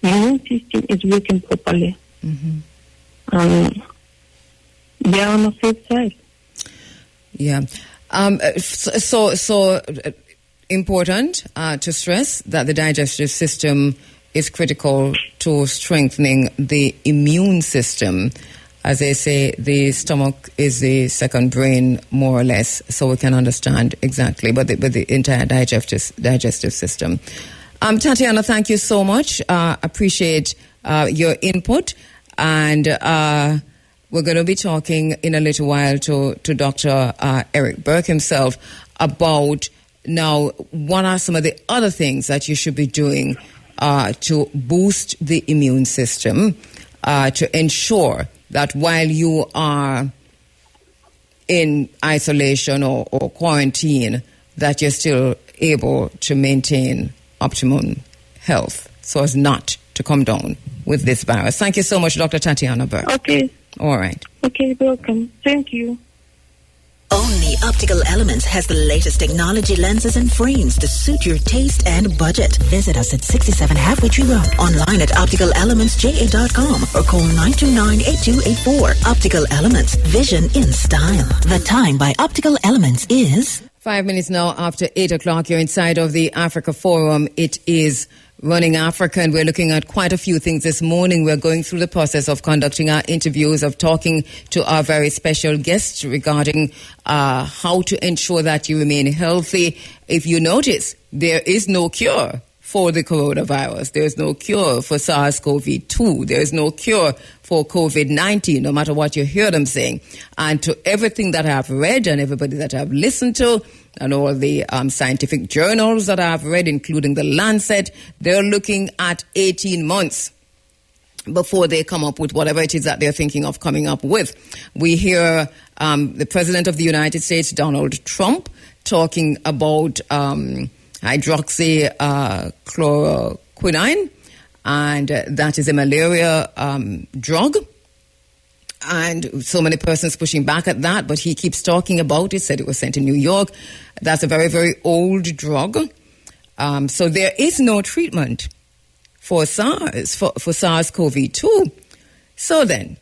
The immune system is working properly. They are on the safe side. Yeah. So important to stress that the digestive system is critical to strengthening the immune system. As they say, the stomach is the second brain, more or less, so we can understand exactly, but the entire digestive system. Tatiana, thank you so much. Appreciate your input, and we're going to be talking in a little while to Dr. Eric Burke himself about now what are some of the other things that you should be doing to boost the immune system, to ensure that while you are in isolation or quarantine, that you're still able to maintain optimum health so as not to come down with this virus. Thank you so much, Dr. Tatiana Burke. Okay. All right. Okay, welcome. Thank you. Only Optical Elements has the latest technology lenses and frames to suit your taste and budget. Visit us at 67 Halfway Tree Road, online at opticalelementsja.com or call 929-8284. Optical Elements, vision in style. The time by Optical Elements is 5 minutes now after 8 o'clock. You're inside of the Africa Forum. It is Running Africa, and we're looking at quite a few things this morning. We're going through the process of conducting our interviews, of talking to our very special guests regarding how to ensure that you remain healthy. If you notice, there is no cure for the coronavirus. There is no cure for SARS-CoV-2. There is no cure for COVID-19, no matter what you hear them saying. And to everything that I've read and everybody that I've listened to, and all the scientific journals that I've read, including the Lancet, they're looking at 18 months before they come up with whatever it is that they're thinking of coming up with. We hear the President of the United States, Donald Trump, talking about hydroxychloroquine, and that is a malaria drug. And so many persons pushing back at that, but he keeps talking about it, said it was sent to New York. That's a very, very old drug. So there is no treatment for SARS, for SARS-CoV-2. So then,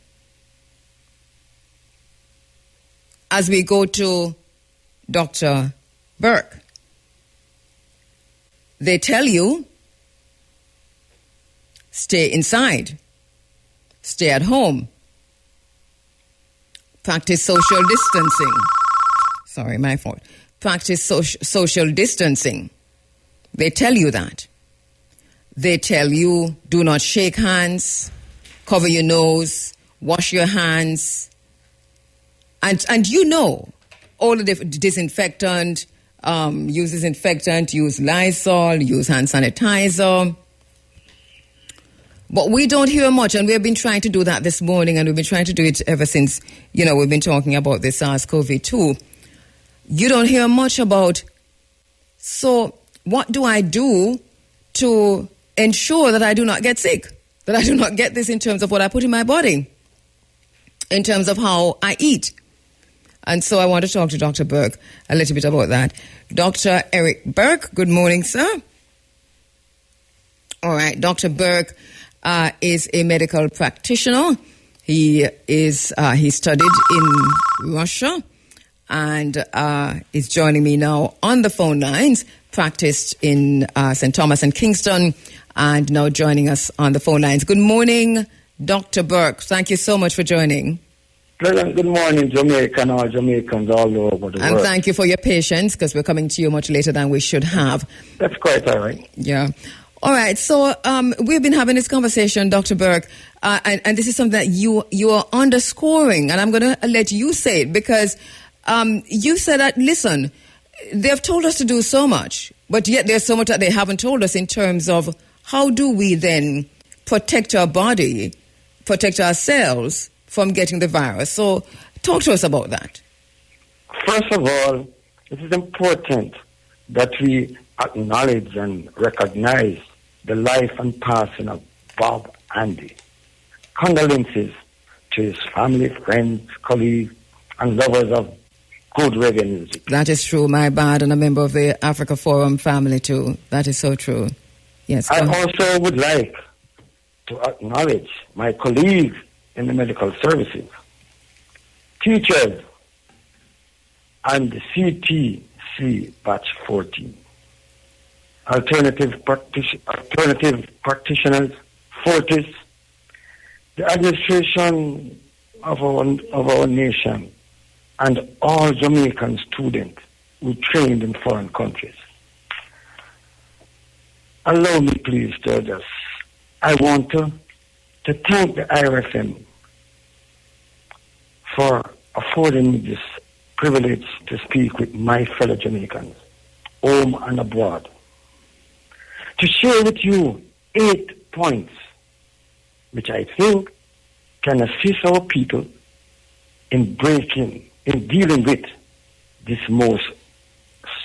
as we go to Dr. Burke, they tell you, stay inside, stay at home, practice social distancing. Sorry, my fault. Practice social distancing. They tell you that. They tell you, do not shake hands, cover your nose, wash your hands, and you know all the disinfectant, use disinfectant, use Lysol, use hand sanitizer. But we don't hear much, and we've been trying to do that this morning, and we've been trying to do it ever since, we've been talking about the SARS-CoV-2. You don't hear much about, so what do I do to ensure that I do not get sick, that I do not get this in terms of what I put in my body, in terms of how I eat? And so I want to talk to Dr. Burke a little bit about that. Dr. Eric Burke, good morning, sir. All right, Dr. Burke is a medical practitioner. He studied in Russia and is joining me now on the phone lines, practiced in St. Thomas and Kingston, and now joining us on the phone lines. Good morning, Dr. Burke. Thank you so much for joining. Good morning, Jamaica, and all Jamaicans all over the world. And thank you for your patience, because we're coming to you much later than we should have. That's quite all right. Yeah. All right, so we've been having this conversation, Dr. Burke, and this is something that you are underscoring, and I'm going to let you say it, because you said that, listen, they've told us to do so much, but yet there's so much that they haven't told us in terms of how do we then protect our body, protect ourselves from getting the virus. So talk to us about that. First of all, it is important that we acknowledge and recognize the life and passing of Bob Andy. Condolences to his family, friends, colleagues, and lovers of good reggae music. That is true, my bad, and a member of the Africa Forum family too. That is so true. Yes. I also would like to acknowledge my colleagues in the medical services, teachers, and the CTC Batch 14. Alternative practitioners, Fortis, the administration of our nation, and all Jamaican students who trained in foreign countries. Allow me, please, to address. I want to thank the IRFM for affording me this privilege to speak with my fellow Jamaicans, home and abroad, to share with you 8 points which I think can assist our people in dealing with this most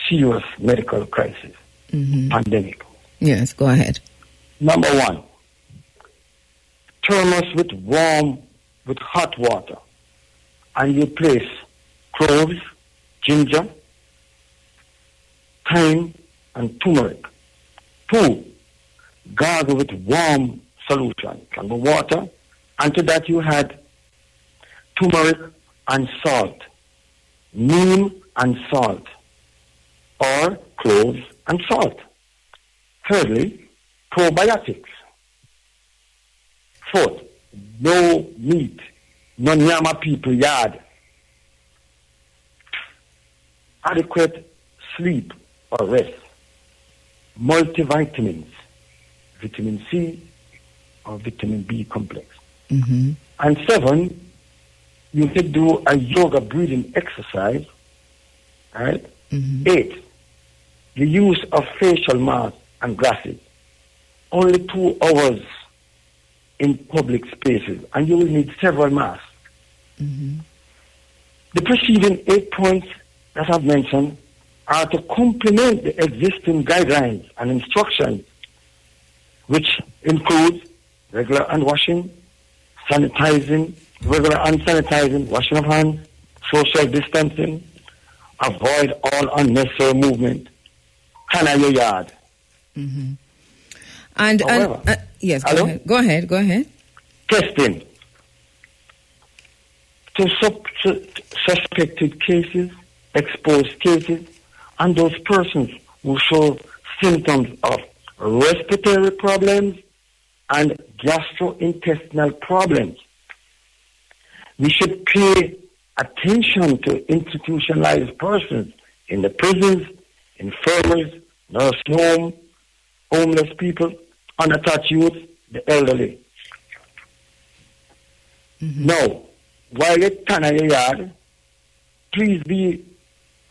serious medical crisis, pandemic. Yes, go ahead. Number 1, thermos with hot water, and you place cloves, ginger, thyme, and turmeric. 2, gargle with warm solution, from the water, and to that you add turmeric and salt, neem and salt, or cloves and salt. Thirdly, probiotics. 4th, no meat, no nyama people yard. Adequate sleep or rest. Multivitamins, vitamin C or vitamin B complex. And 7, you could do a yoga breathing exercise. Right? 8, the use of facial masks and glasses. Only 2 hours in public spaces, and you will need several masks. The preceding 8 points that I've mentioned are to complement the existing guidelines and instructions, which include regular hand washing, sanitizing, regular hand sanitizing, washing of hands, social distancing, avoid all unnecessary movement, clean your yard. However, yes, go ahead. Testing. To suspected cases, exposed cases, and those persons who show symptoms of respiratory problems and gastrointestinal problems. We should pay attention to institutionalized persons in the prisons, infirmaries, nursing homes, homeless people, unattached youth, the elderly. Now, while you stand in your yard, please be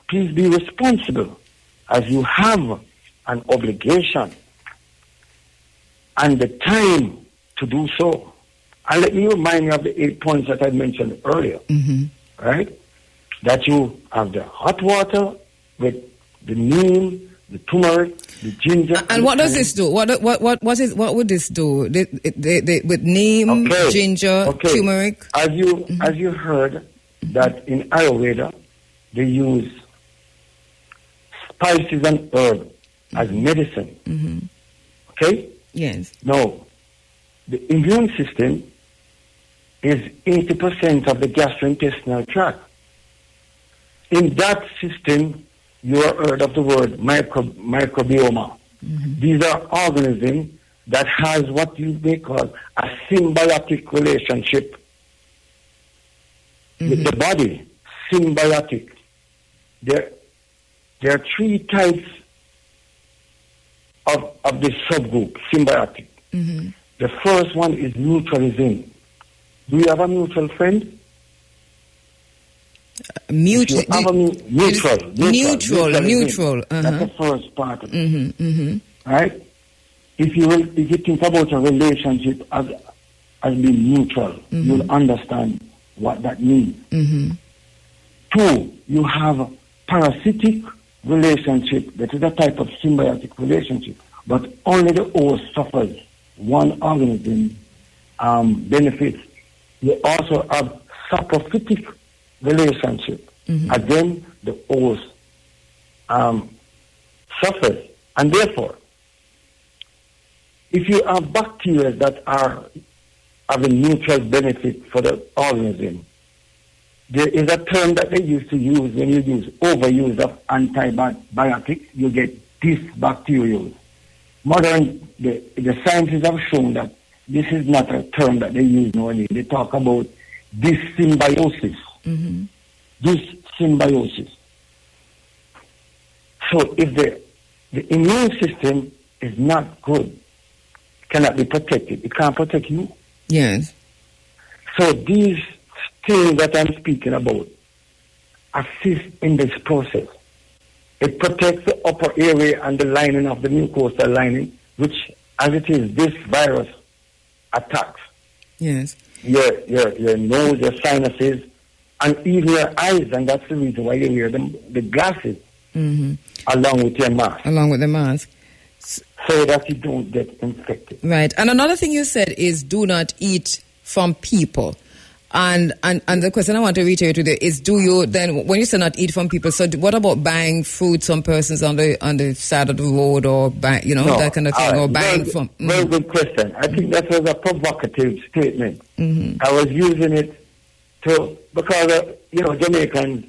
responsible, as you have an obligation and the time to do so. And let me remind you of the 8 points that I mentioned earlier, right? That you have the hot water with the neem, the turmeric, the ginger. And what does this do? What would this do? With neem, ginger, turmeric? As you heard that in Ayurveda they use spices and herbs as medicine. Okay? Yes. Now, the immune system is 80% of the gastrointestinal tract. In that system, you have heard of the word microbiome. These are organisms that has what you may call a symbiotic relationship with the body. Symbiotic. There are 3 types of this subgroup, symbiotic. The first one is mutualism. Do you have a mutual friend? Neutral. That's the first part of it. Right? If you think about a relationship as being neutral, you'll understand what that means. 2, you have parasitic relationship. That is a type of symbiotic relationship, but only the host suffers. One organism benefits. You also have saprophytic relationship. Again, the host suffers. And therefore, if you have bacteria that are having mutual benefit for the organism, there is a term that they used to use when you use overuse of antibiotics, you get dysbacterial. The scientists have shown that this is not a term that they use nowadays. They talk about dyssymbiosis. Dyssymbiosis. So if the immune system is not good, cannot be protected, it can't protect you. Yes. So these things that I'm speaking about assist in this process. It protects the upper airway and the lining of the mucosal lining, which, as it is, this virus attacks. Yes. Your nose, your sinuses, and even your eyes, and that's the reason why you wear the glasses along with your mask. Along with the mask. So that you don't get infected. Right. And another thing you said is do not eat from people. And the question I want to reiterate today is, do you then, when you say not eat from people, so what about buying fruit from persons on the side of the road, or that kind of thing, or buying from? Very good question. I think that was a provocative statement. I was using it because Jamaicans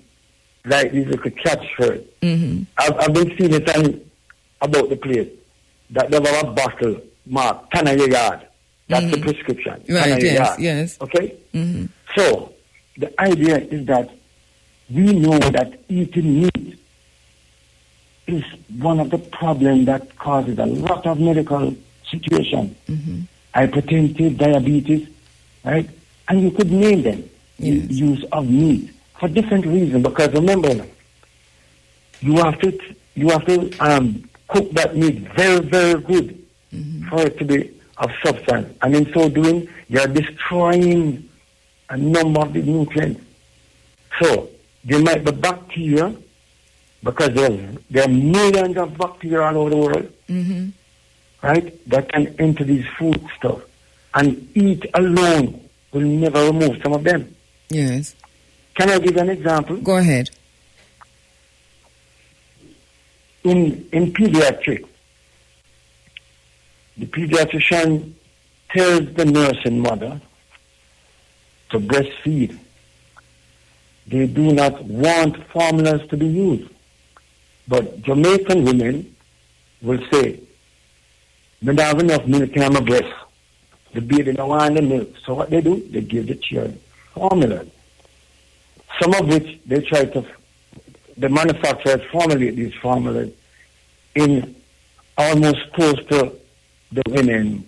like these little catchphrases. I've been seeing it about the place that they have a bottle marked "Tan of your yard." That's the prescription. Right, yes. Okay? So, the idea is that we know that eating meat is one of the problems that causes a lot of medical situations. Hypertension, diabetes, right? And you could name them. Yes. Use of meat for different reasons. Because remember, you have to cook that meat very, very good for it to be of substance, and in so doing, you are destroying a number of the nutrients. So there might be bacteria, because there are millions of bacteria all over the world, right? That can enter these food stuff, and eat alone will never remove some of them. Yes. Can I give an example? Go ahead. In pediatrics, the pediatrician tells the nursing mother to breastfeed. They do not want formulas to be used. But Jamaican women will say, "I don't have enough milk in my breast. The baby don't want the milk." So what they do, they give the child formulas. Some of which the manufacturers formulate these formulas in almost close to the women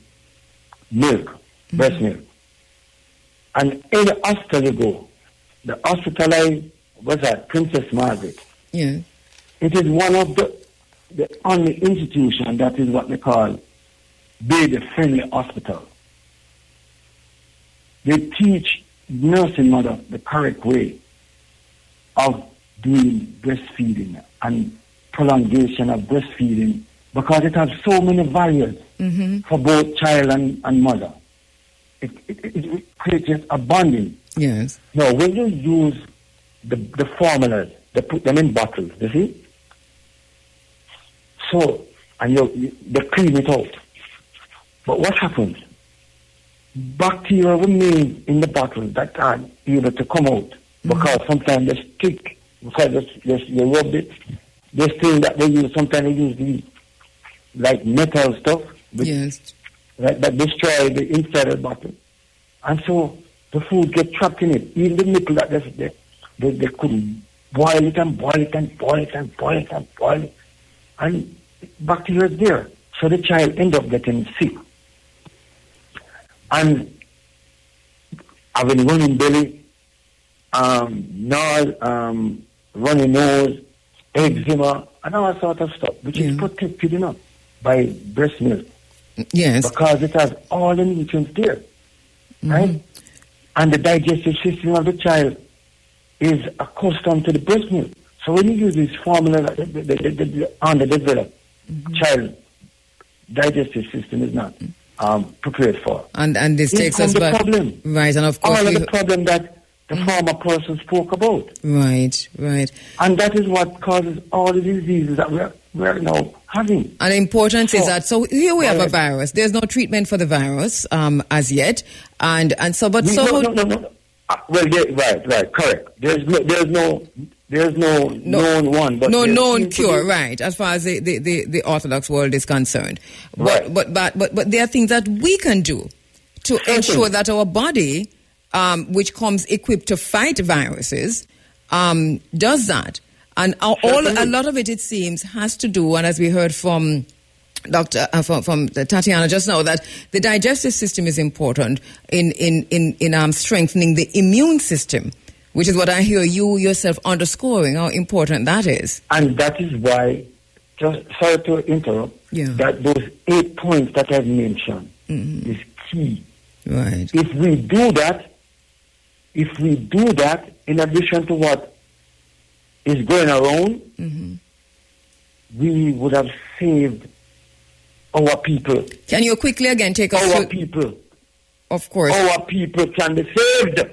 milk, breast milk. And in the hospital you go, the hospital was at Princess Margaret. Yeah. It is one of the only institution that is what they call baby-friendly hospital. They teach nursing mother the correct way of doing breastfeeding and prolongation of breastfeeding because it has so many values for both child and mother. It creates a bonding. Yes. Now, when you use the formulas, they put them in bottles, you see? So, and they clean it out. But what happens? Bacteria remain in the bottle that aren't able to come out because sometimes they stick, because they rub it. This thing that they use, sometimes they use these like metal stuff that destroy the inside of the bottle. And so the food gets trapped in it. Even the nipple that they couldn't boil it and boil it and boil it and boil it and boil it. And bacteria is there. So the child ends up getting sick. And having running belly, runny nose, eczema, and all sorts of stuff, which is protected enough by breast milk. Yes. Because it has all the nutrients there. Right? And the digestive system of the child is accustomed to the breast milk. So when you use this formula, the underdeveloped child digestive system is not prepared for. And this takes us back. Problem. Right, and of course all of the problem that the former person spoke about. Right. And that is what causes all the diseases that we're now having. And the importance is that, so here we have a virus. There's no treatment for the virus as yet. And so, but so... No. Right, correct. There's no known one. But no known cure, right, as far as the Orthodox world is concerned. But there are things that we can do to ensure that our body, which comes equipped to fight viruses, does that. And a lot of it seems, has to do, and as we heard from from Tatiana just now, that the digestive system is important in strengthening the immune system, which is what I hear you yourself underscoring how important that is. And that is why, just sorry to interrupt, that those 8 points that I've mentioned is key. Right. If we do that, in addition to what is going around, we would have saved our people. Can you quickly again take us through? Our people. Of course. Our people can be saved.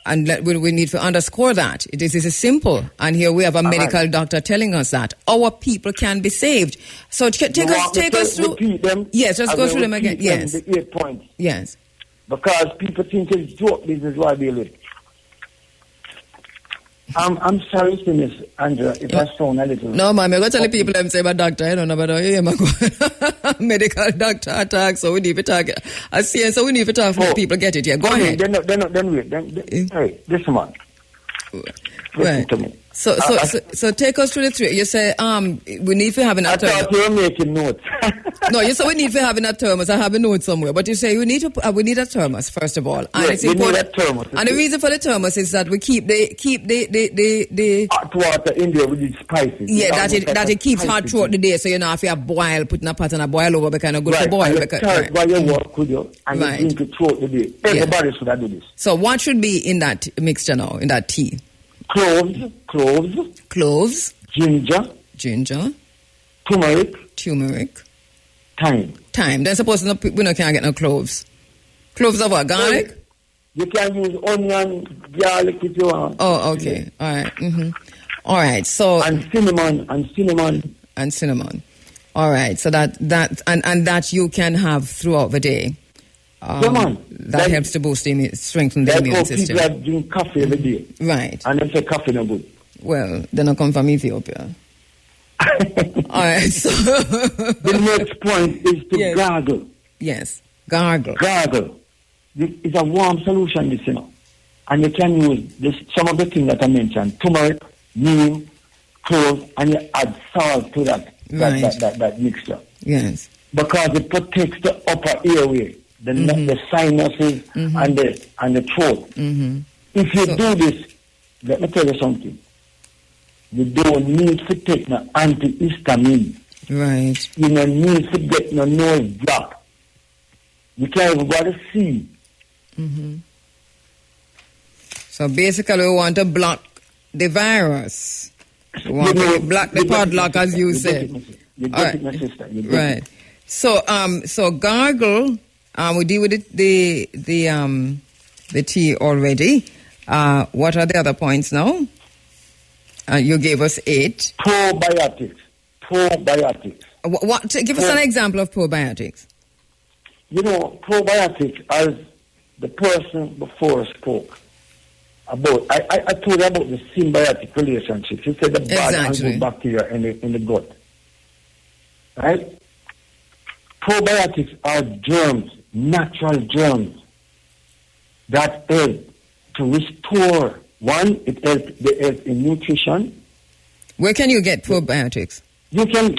And we need to underscore that. It is simple. And here we have a medical doctor telling us that. Our people can be saved. So take us through. Them, yes, let's go through them again. Yes. The 8 points. Yes. Because people think it's joke business why they live. I'm sorry to Miss Angela if I sound a little... No, ma'am, I'm going to tell the people I'm saying about doctor. I don't know about how medical doctor attack, so we need to talk. I see, so we need to talk for people get it. Yeah, go ahead. Then wait. Hey, listen, man. Listen to me. So take us through the three. You say we need to have an thermos. I thought you were making notes. No, you say we need to have a thermos. I have a note somewhere. But you say we need a thermos first of all. And it's important. Need a thermos. And the reason for the thermos is that we keep the hot water in there with the spices. Yeah, that it keeps hot throughout the day. So you know if you boil, putting a pot and a boil over, because it's good to boil. And you while you work with you, and you drink it throughout the day. Everybody should have do this. So what should be in that mixture now, in that tea? Cloves. Ginger. Turmeric. Thyme. Then suppose we can't get no cloves. Cloves of what? Garlic? You can use onion, garlic if you want. Oh, okay. All right. All right. So and cinnamon. All right. So that you can have throughout the day. That helps to boost strengthen the immune system. People that drink coffee every day. Right. And they say coffee no good. Well, they don't come from Ethiopia. All right. So the next point is to gargle. Yes. Gargle. It's a warm solution, this, you know. And you can use some of the things that I mentioned. Turmeric, neem, cloves, and you add salt to that mixture. Yes. Because it protects the upper airway. the sinuses and the throat. If you do this, let me tell you something. You don't need to take no antihistamine. Right. You don't need to get no nose block. You can't even go to see. So basically, we want to block the virus. We want to block the padlock, as you said. You get it, my sister. You get Right. it. So gargle. We deal with the tea already. What are the other points now? You gave us 8. Probiotics. What? Give us an example of probiotics. You know, probiotics, as the person before spoke about, I told you about the symbiotic relationship. He said the bad and good bacteria in the gut. Right? Probiotics are germs, natural germs, that help to restore. One, they help in nutrition. Where can you get probiotics? You can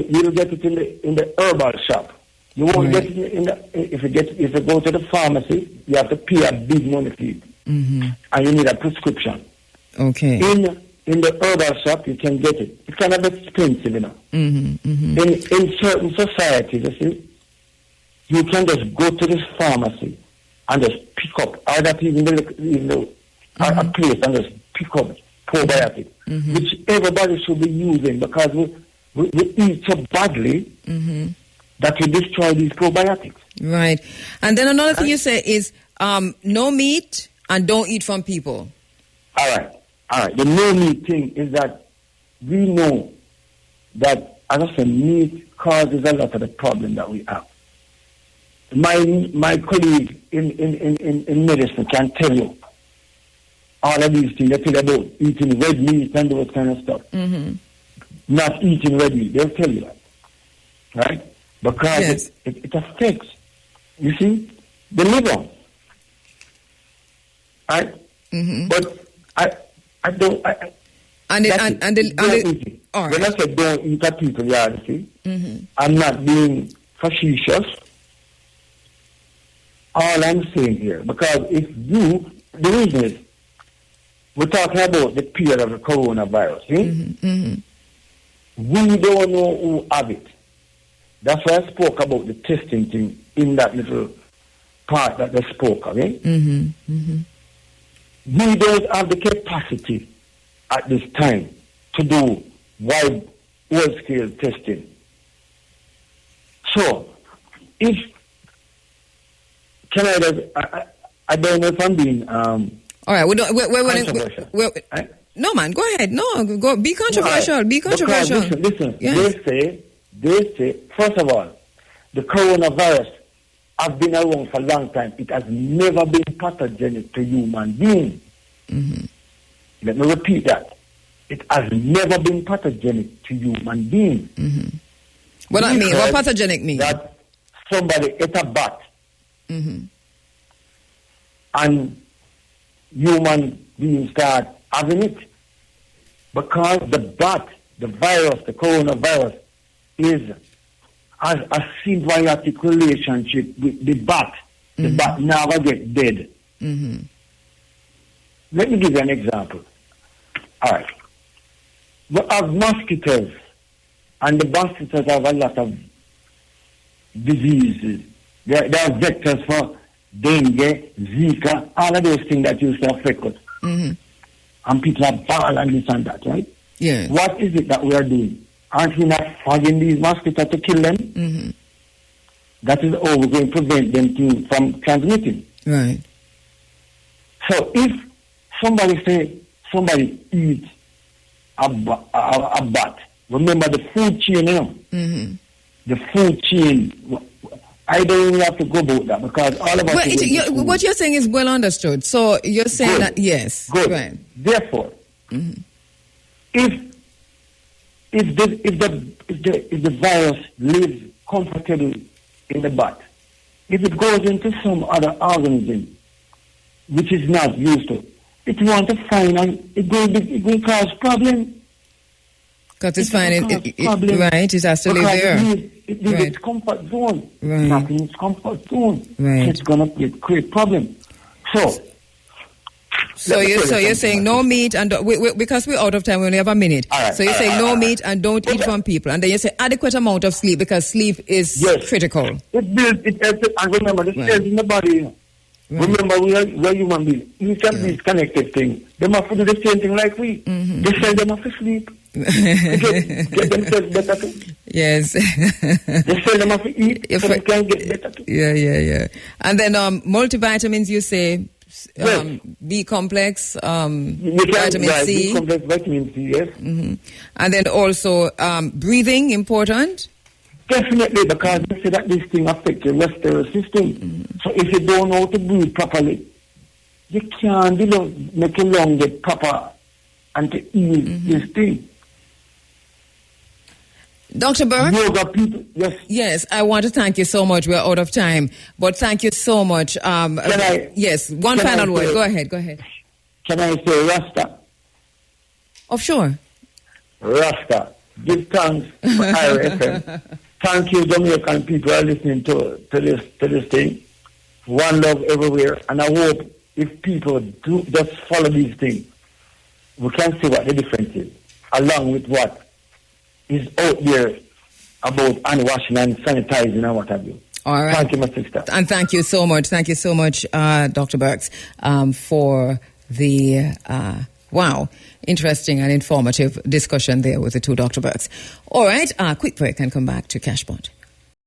you'll get it in the herbal shop. You won't get it if you go to the pharmacy, you have to pay a big money for it. And you need a prescription. Okay. In the herbal shop you can get it. It's kind of expensive, you know. In certain societies, you see, you can just go to this pharmacy and just pick up, or that even a place, and just pick up probiotics, which everybody should be using, because we eat so badly that we destroy these probiotics. Right. And then another thing you say is no meat and don't eat from people. All right. The no meat thing is that we know that, as I said, meat causes a lot of the problem that we have. My colleague in medicine can tell you all of these things. They tell you about eating red meat and those kind of stuff. Not eating red meat, they'll tell you that. Right? Because it affects, you see, the liver. Right? But I don't. All right. When I say don't eat at people, you see, I'm not being facetious. All I'm saying here, because the reason is, we're talking about the period of the coronavirus. We don't know who have it. That's why I spoke about the testing thing in that little part that they spoke of. We don't have the capacity at this time to do wide-scale testing. So, I don't know if I'm being all right, controversial. No, man, go ahead. No, go. Be controversial. Right. Be controversial. Because, listen. Yes. They say, first of all, the coronavirus has been around for a long time. It has never been pathogenic to human beings. Let me repeat that. It has never been pathogenic to human beings. What that mean? What pathogenic mean? That somebody ate a bat. And human beings start having it, because the bat, the virus, the coronavirus, has a symbiotic relationship with the bat. The bat never gets dead. Let me give you an example. All right. We have mosquitoes, and the mosquitoes have a lot of diseases. They are vectors for dengue, Zika, all of those things that used to affect us. And people are bad and this and that, right? Yeah. What is it that we are doing? Aren't we not fogging these mosquitoes to kill them? That is how we're going to prevent them from transmitting. Right. So if somebody eats a bat, remember the food chain, you know? The food chain. I don't even have to go about that, because all of us... what you're saying is well understood. So you're saying that, yes. Good. Right. Therefore, if the virus lives comfortably in the bat, if it goes into some other organism which is not used to, it want to find, and it will cause problem. Because it's fine, right? It has to live there. It leaves its comfort zone. Right. Not in its comfort zone. Right. It's going to create problem. So you're saying no meat and because we're out of time, we only have a minute. Right, so you're saying no meat and don't eat from people, and then you say adequate amount of sleep because sleep is critical. It builds and remember the cells in the body. You know. Right. Remember we are human beings. Each of these connected things, they must do the same thing like we. Mm-hmm. They send them off to sleep. get themselves better too. Yes. They send them off to eat so they can get better too. Yeah. And then multivitamins, you say. B complex, vitamin C. B complex, vitamin C, yes. Mm-hmm. And then also breathing, important? Definitely, because they say that this thing affects your respiratory system. Mm-hmm. So if you don't know how to breathe properly, you can't make your lung get proper and to ease this thing. Dr. Burke? Yoga people, yes. Yes, I want to thank you so much. We're out of time. But thank you so much. Yes, one final word. Go ahead. Can I say Rasta? Oh, sure. Rasta. Give thanks for IRFM. Thank you, Jamaican people, are listening to this thing. One love everywhere. And I hope if people do just follow these things, we can see what the difference is, along with what is out there about hand washing and sanitizing and what have you. All right. Thank you, my sister. And thank you so much. Thank you so much, Dr. Burks, for the, interesting and informative discussion there with the two Dr. Burks. All right, quick break and come back to Cashpot.